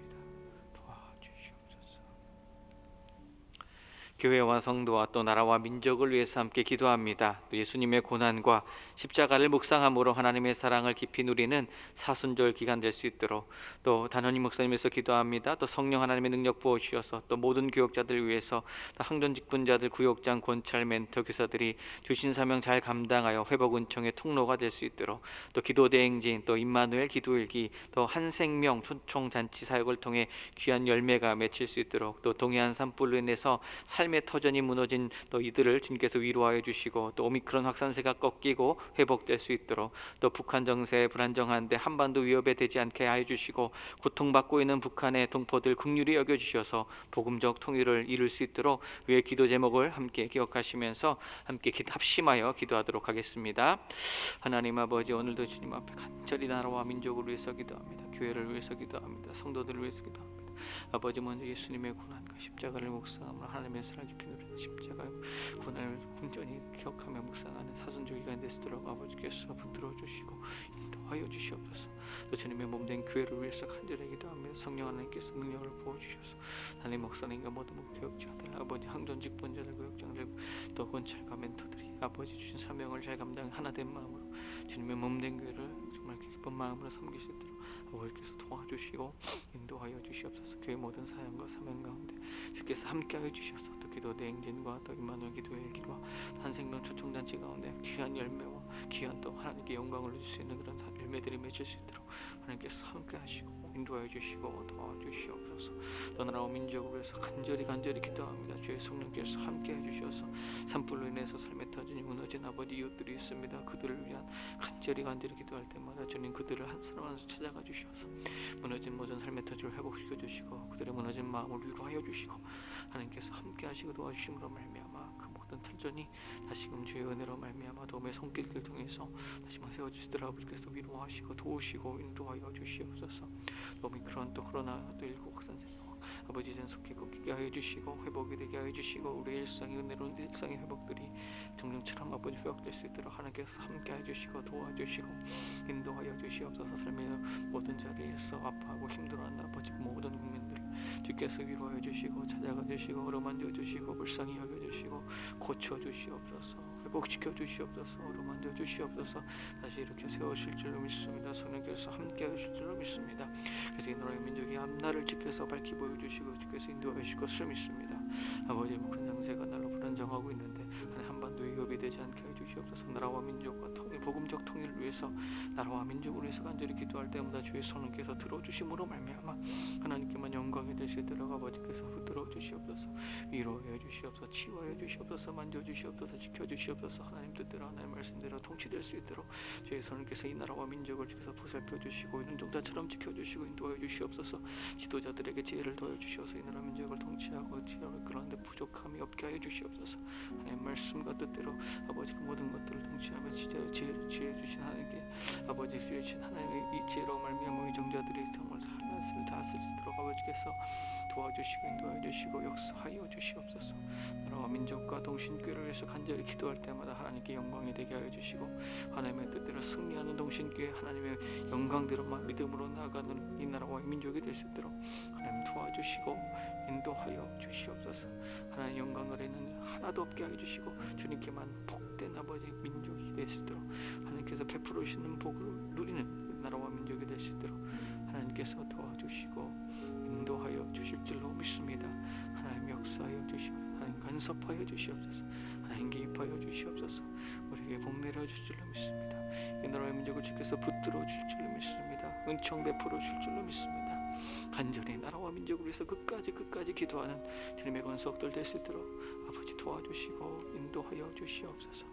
[SPEAKER 1] 교회와 성도와 또 나라와 민족을 위해서 함께 기도합니다. 또 예수님의 고난과 십자가를 묵상함으로 하나님의 사랑을 깊이 누리는 사순절 기간 될 수 있도록 또 단원희 목사님에서 기도합니다. 또 성령 하나님의 능력 부어주셔서 또 모든 교역자들 위해서 또 항전 직분자들, 구역장, 권찰, 멘토, 교사들이 주신 사명 잘 감당하여 회복 은총의 통로가 될 수 있도록 또 기도 대행진, 또 임마누엘 기도일기, 또 한생명 초청 잔치 사역을 통해 귀한 열매가 맺힐 수 있도록 또 동해안 산불로 인해서 삶의 터전이 무너진 또 이들을 주님께서 위로하여 주시고 또 오미크론 확산세가 꺾이고 회복될 수 있도록 또 북한 정세 불안정한데 한반도 위협에 되지 않게 하여 주시고 고통받고 있는 북한의 동포들 긍휼히 여겨 주셔서 복음적 통일을 이룰 수 있도록 위의 기도 제목을 함께 기억하시면서 함께 합심하여 기도하도록 하겠습니다. 하나님 아버지 오늘도 주님 앞에 간절히 나라와 민족을 위해서 기도합니다. 교회를 위해서 기도합니다. 성도들을 위해서 기도합니다. 아버지 먼저 예수님의 고난과 십자가를 묵상하며 하나님의 사랑 깊이 누리는 십자가의 고난을 온전히 기억하며 묵상하는 사순절 기간이 되시도록 아버지께서 붙들어 주시고 인도하여 주시옵소서. 또 주님의 몸된 교회를 위해서 간절히 기도하며 성령 하나님께서 능력을 부어주셔서 하나님 목사님과 모든 교역자들 아버지 항전 직분자들 교역장들 또 권찰과 멘토들이 아버지 주신 사명을 잘 감당 하나된 마음으로 주님의 몸된 교회를 정말 기쁜 마음으로 섬길 수 있도록 아버지께서 도와주시고 인도하여 주시옵소서. 교회 모든 사역과 사명 가운데 주께서 함께하여 주셔서 또 기도 대행진과 또 임마누엘 기도의 길과 한생명 초청잔치 가운데 귀한 열매와 귀한 또 하나님께 영광을 줄 수 있는 그런 열매들이 맺힐 수 있도록 하나님께서 함께하시고 인도하여 주시고 도와주시옵소서. 또 나라와 민족을 위해서 간절히 기도합니다. 주의 성령께서 함께해 주셔서 산불로 인해서 삶의 터전이 무너진 아버지 이웃들이 있습니다. 그들을 위한 간절히 기도할 때마다 주님 그들을 한 사람 한 사람 찾아가 주셔서 무너진 모든 삶의 터전을 회복시켜 주시고 그들의 무너진 마음을 위로하여 주시고 하나님께서 함께하시고 도와주심으로 말미암아 그 모든 터전이 다시금 주의 은혜로 말미암아 도움의 손길을 통해서 다시금 세워주시더라. 아버지께서 위로하시고 도우시고 인도하여 주시옵소서. 오미크론 또 코로나19 확산세 아버지 이젠 속히 걷게 하여 주시고 회복이 되게 하여 주시고 우리 일상의 은혜로운 일상의 회복들이 정령처럼 아버지 회복될 수 있도록 하나님께서 함께 해주시고 도와주시고 인도하여 주시옵소서. 삶의 모든 자리에서 아파하고 힘들어하는 아버지 모든 국민들 주께서 위로하여 주시고 찾아가 주시고 어루만져 주시고 불쌍히 여겨 주시고 고쳐 주시옵소서. 회복시켜 주시옵소서. 어루만져 주시옵소서. 다시 이렇게 세우실 줄로 믿습니다. 성령께서 함께 하실 줄로 믿습니다. 그래서 이 나라의 민족이 앞날을 지켜서 밝히 보여주시고 주께서 인도하여 주실 것을 믿습니다. 아버지 북한 장세가 날로 불안정하고 있는데 한반도에 위협이 되지 않게 해주시옵소서. 나라와 민족과 복음적 통일을 위해서 나라와 민족을 위해서 간절히 기도할 때마다 주의 성령께서 들어주심으로 말미암아 하나님께만 영광이 될 수 있도록 아버지께서 붙들어 주시옵소서. 위로하여 주시옵소서. 치유하여 주시옵소서. 만져주시옵소서. 지켜주시옵소서. 하나님 뜻대로 하나님 말씀대로 통치될 수 있도록 주의 성령께서 이 나라와 민족을 주께서 보살펴 주시고 눈동자처럼 지켜주시고 인도하여 주시옵소서. 지도자들에게 지혜를 더해 주시옵소서. 이 나라 민족을 통치하고 지혜를 그런데 부족함이 없게 하여 주시옵소서. 하나님 말씀과 뜻대로 아버지 그 모든 것들을 통치하며 지혜 주신 하나님께 아버지 주의 주신 하나님의 이 지혜로 말미암아 의정자들이 정말 한나스를 다 쓸 수 있도록 아버지께서 도와주시고 인도하여 주시고 역사하여 주시옵소서. 나라와 민족과 동신교회를 위해서 간절히 기도할 때마다 하나님께 영광이 되게 하여 주시고 하나님의 뜻대로 승리하는 동신교회 하나님의 영광대로만 믿음으로 나아가는 이 나라와 민족이 될 수 있도록 하나님 도와주시고 인도하여 주시옵소서. 하나님 영광을 있는 하나도 없게 하여 주시고 주님께만 복된 아버지 민족이 될 수 있도록 하나님께서 베풀어 주시는 복을 누리는 나라와 민족이 될 수 있도록 하나님께서 도와주시고 인도하여 주실 줄로 믿습니다. 하나님 역사하여 주시옵소서. 하나님 간섭하여 주시옵소서. 하나님 개입하여 주시옵소서. 우리에게 복 내려 주실 줄로 믿습니다. 이 나라의 민족을 주께서 붙들어 주실 줄로 믿습니다. 은총 베풀어 주실 줄로 믿습니다. 간절히 나라와 민족을 위해서 끝까지 기도하는 주님의 권속들 될 수 있도록 아버지 도와주시고 인도하여 주시옵소서.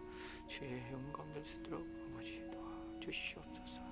[SPEAKER 1] 주의 영광 될 수 있도록 아버지 도와주시옵소서.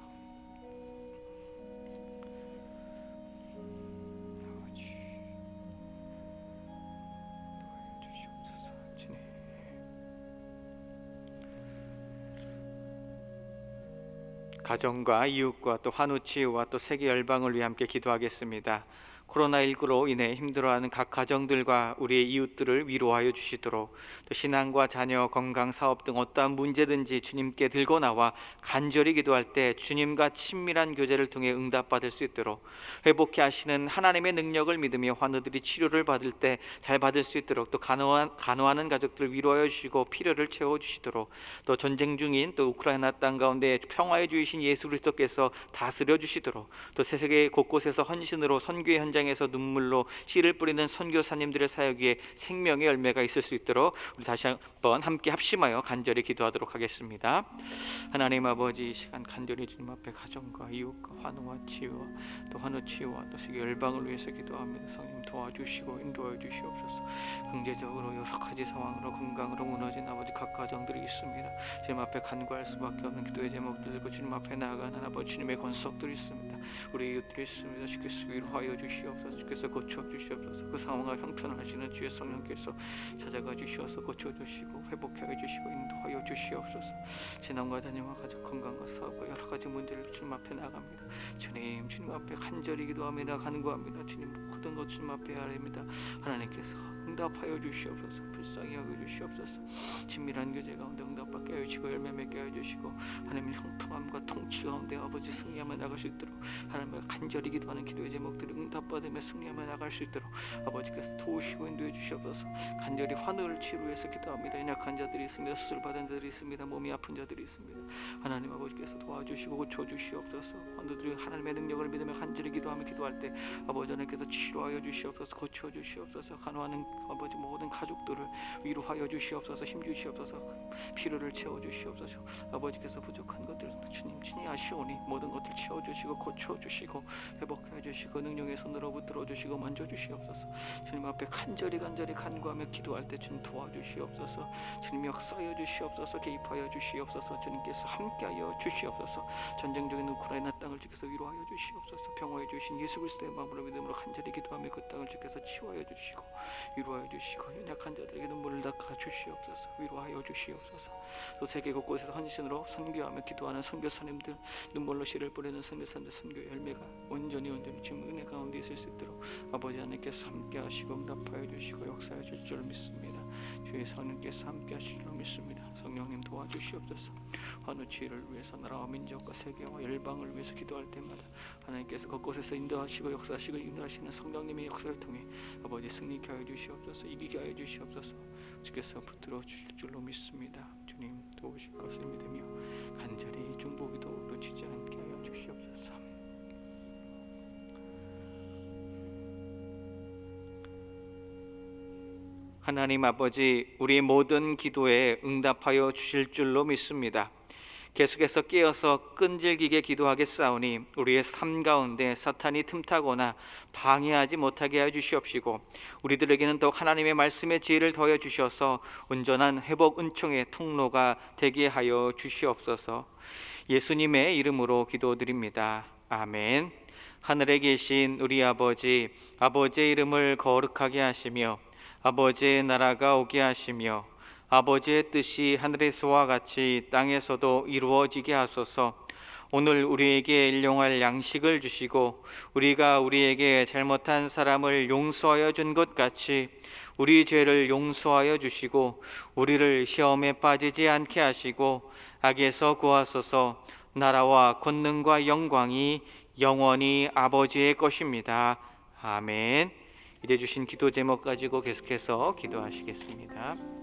[SPEAKER 1] 가정과 이웃과 또 환우치유와 또 세계 열방을 위해 함께 기도하겠습니다. 코로나19로 인해 힘들어하는 각 가정들과 우리의 이웃들을 위로하여 주시도록 또 신앙과 자녀, 건강, 사업 등 어떠한 문제든지 주님께 들고 나와 간절히 기도할 때 주님과 친밀한 교제를 통해 응답받을 수 있도록 회복케 하시는 하나님의 능력을 믿으며 환우들이 치료를 받을 때 잘 받을 수 있도록 또 간호하는 가족들을 위로하여 주시고 필요를 채워주시도록 또 전쟁 중인 또 우크라이나 땅 가운데 평화의 주이신 예수 그리스도께서 다스려 주시도록 또 세계 곳곳에서 헌신으로 선교의 현장에서 눈물로 씨를 뿌리는 선교사님들의 사역에 생명의 열매가 있을 수 있도록 우리 다시 한번 함께 합심하여 간절히 기도하도록 하겠습니다. 하나님 아버지, 이 시간 간절히 주님 앞에 가정과 이웃과 환우와 치유와 또 환우 치유와 또 세계 열방을 위해서 기도합니다. 성령 도와주시고 인도하여 주시옵소서. 경제적으로 여러 가지 상황으로 건강으로 무너진 아버지 각 가정들이 있습니다. 주님 앞에 간구할 수밖에 없는 기도의 제목들 들고 주님 앞에 나아가는 아버지 주님의 권속들이 있습니다. 우리 이웃들이 있습니다. 주께서 위로하여 주시옵소서. 주께서 고쳐주시옵소서. 그 상황을 형편하시는 주의 성령께서 찾아가 주시어서 고쳐주시고 회복하여 주시고 인도하여 주시옵소서. 신앙과 자녀와 가족 건강과 사업과 여러 가지 문제를 주님 앞에 나갑니다. 주님 앞에 간절히 기도합니다. 간구합니다. 주님 모든 것 주님 앞에 아뢰입니다. 하나님께서 응답하여 주시옵소서. 불쌍히 여겨 주시옵소서. 친밀한 교제 가운데 응답받게 하여 주시고 열매 맺게 하여 주시고 하나님의 형통함과 통치 가운데 아버지 승리하며 나갈 수 있도록 하나님의 간절히 기도하는 기도의 제목들을 응답받으며 승리하며 나갈 수 있도록 아버지께서 도우시고 인도해 주시옵소서. 간절히 환우를 치료해서 기도합니다. 연약한 자들이 있습니다. 수술받은 자들이 있습니다. 몸이 아픈 자들이 있습니다. 하나님 아버지께서 도와주시고 고쳐주시옵소서. 환우들이 하나님의 능력을 믿으며 간절히 기도하며 기도할 때 아버지 하나님께서 치료하여 주시옵소서. 고쳐주시옵소서. 간호하는 아버지 모든 가족들을 위로하여 주시옵소서. 힘주시옵소서. 필요를 채워주시옵소서. 아버지께서 부족한 것들을 주님 친히 아시오니 모든 것들 채워주시고 고쳐주시고 회복해 주시고 능력의 손으로 붙들어 주시고 만져주시옵소서. 주님 앞에 간절히 간구하며 기도할 때 주님 도와주시옵소서. 주님 역사하여 주시옵소서. 개입하여 주시옵소서. 주님께서 함께하여 주시옵소서. 전쟁 중인 우크라이나 땅을 주께서 위로하여 주시옵소서. 평화해 주신 예수 그리스도의 마음으로 믿음으로 간절히 기도하며 그 땅을 주께서 치유하여 주시고 위로하여 주시고 연약한 자들에게 눈물을 닦아 주시옵소서. 위로하여 주시옵소서. 또 세계 곳곳에서 헌신으로 선교하며 기도하는 선교사님들, 눈물로 씨를 뿌리는 선교사님들 선교 열매가 온전히 지금 은혜 가운데 있을 수 있도록 아버지 하나님께서 함께 하시고 응답하여 주시고 역사해 줄 줄 믿습니다. 주의 성령께서 함께 하실 줄 믿습니다. 성령님 도와주시옵소서. 환우 치유를 위해서 나라와 민족과 세계와 열방을 위해서 기도할 때마다 하나님께서 그곳에서 인도하시고 역사하시고 인도하시는 성령님의 역사를 통해 아버지 승리케 하여 주시옵소서. 이기게 하여 주시옵소서. 주께서 붙들어 주실 줄로 믿습니다. 주님 도우실 것을 믿으며 간절히 중보기도 놓치지 않게 하여 주시옵소서. 하나님 아버지, 우리 모든 기도에 응답하여 주실 줄로 믿습니다. 계속해서 깨어서 끈질기게 기도하겠사오니 우리의 삶 가운데 사탄이 틈타거나 방해하지 못하게 하여 주시옵시고 우리들에게는 더욱 하나님의 말씀의 지혜를 더하여 주셔서 온전한 회복 은총의 통로가 되게 하여 주시옵소서. 예수님의 이름으로 기도드립니다. 아멘. 하늘에 계신 우리 아버지, 아버지의 이름을 거룩하게 하시며 아버지의 나라가 오게 하시며 아버지의 뜻이 하늘에서와 같이 땅에서도 이루어지게 하소서. 오늘 우리에게 일용할 양식을 주시고 우리가 우리에게 잘못한 사람을 용서하여 준 것 같이 우리 죄를 용서하여 주시고 우리를 시험에 빠지지 않게 하시고 악에서 구하소서. 나라와 권능과 영광이 영원히 아버지의 것입니다. 아멘. 이제 주신 기도 제목 가지고 계속해서 기도하시겠습니다.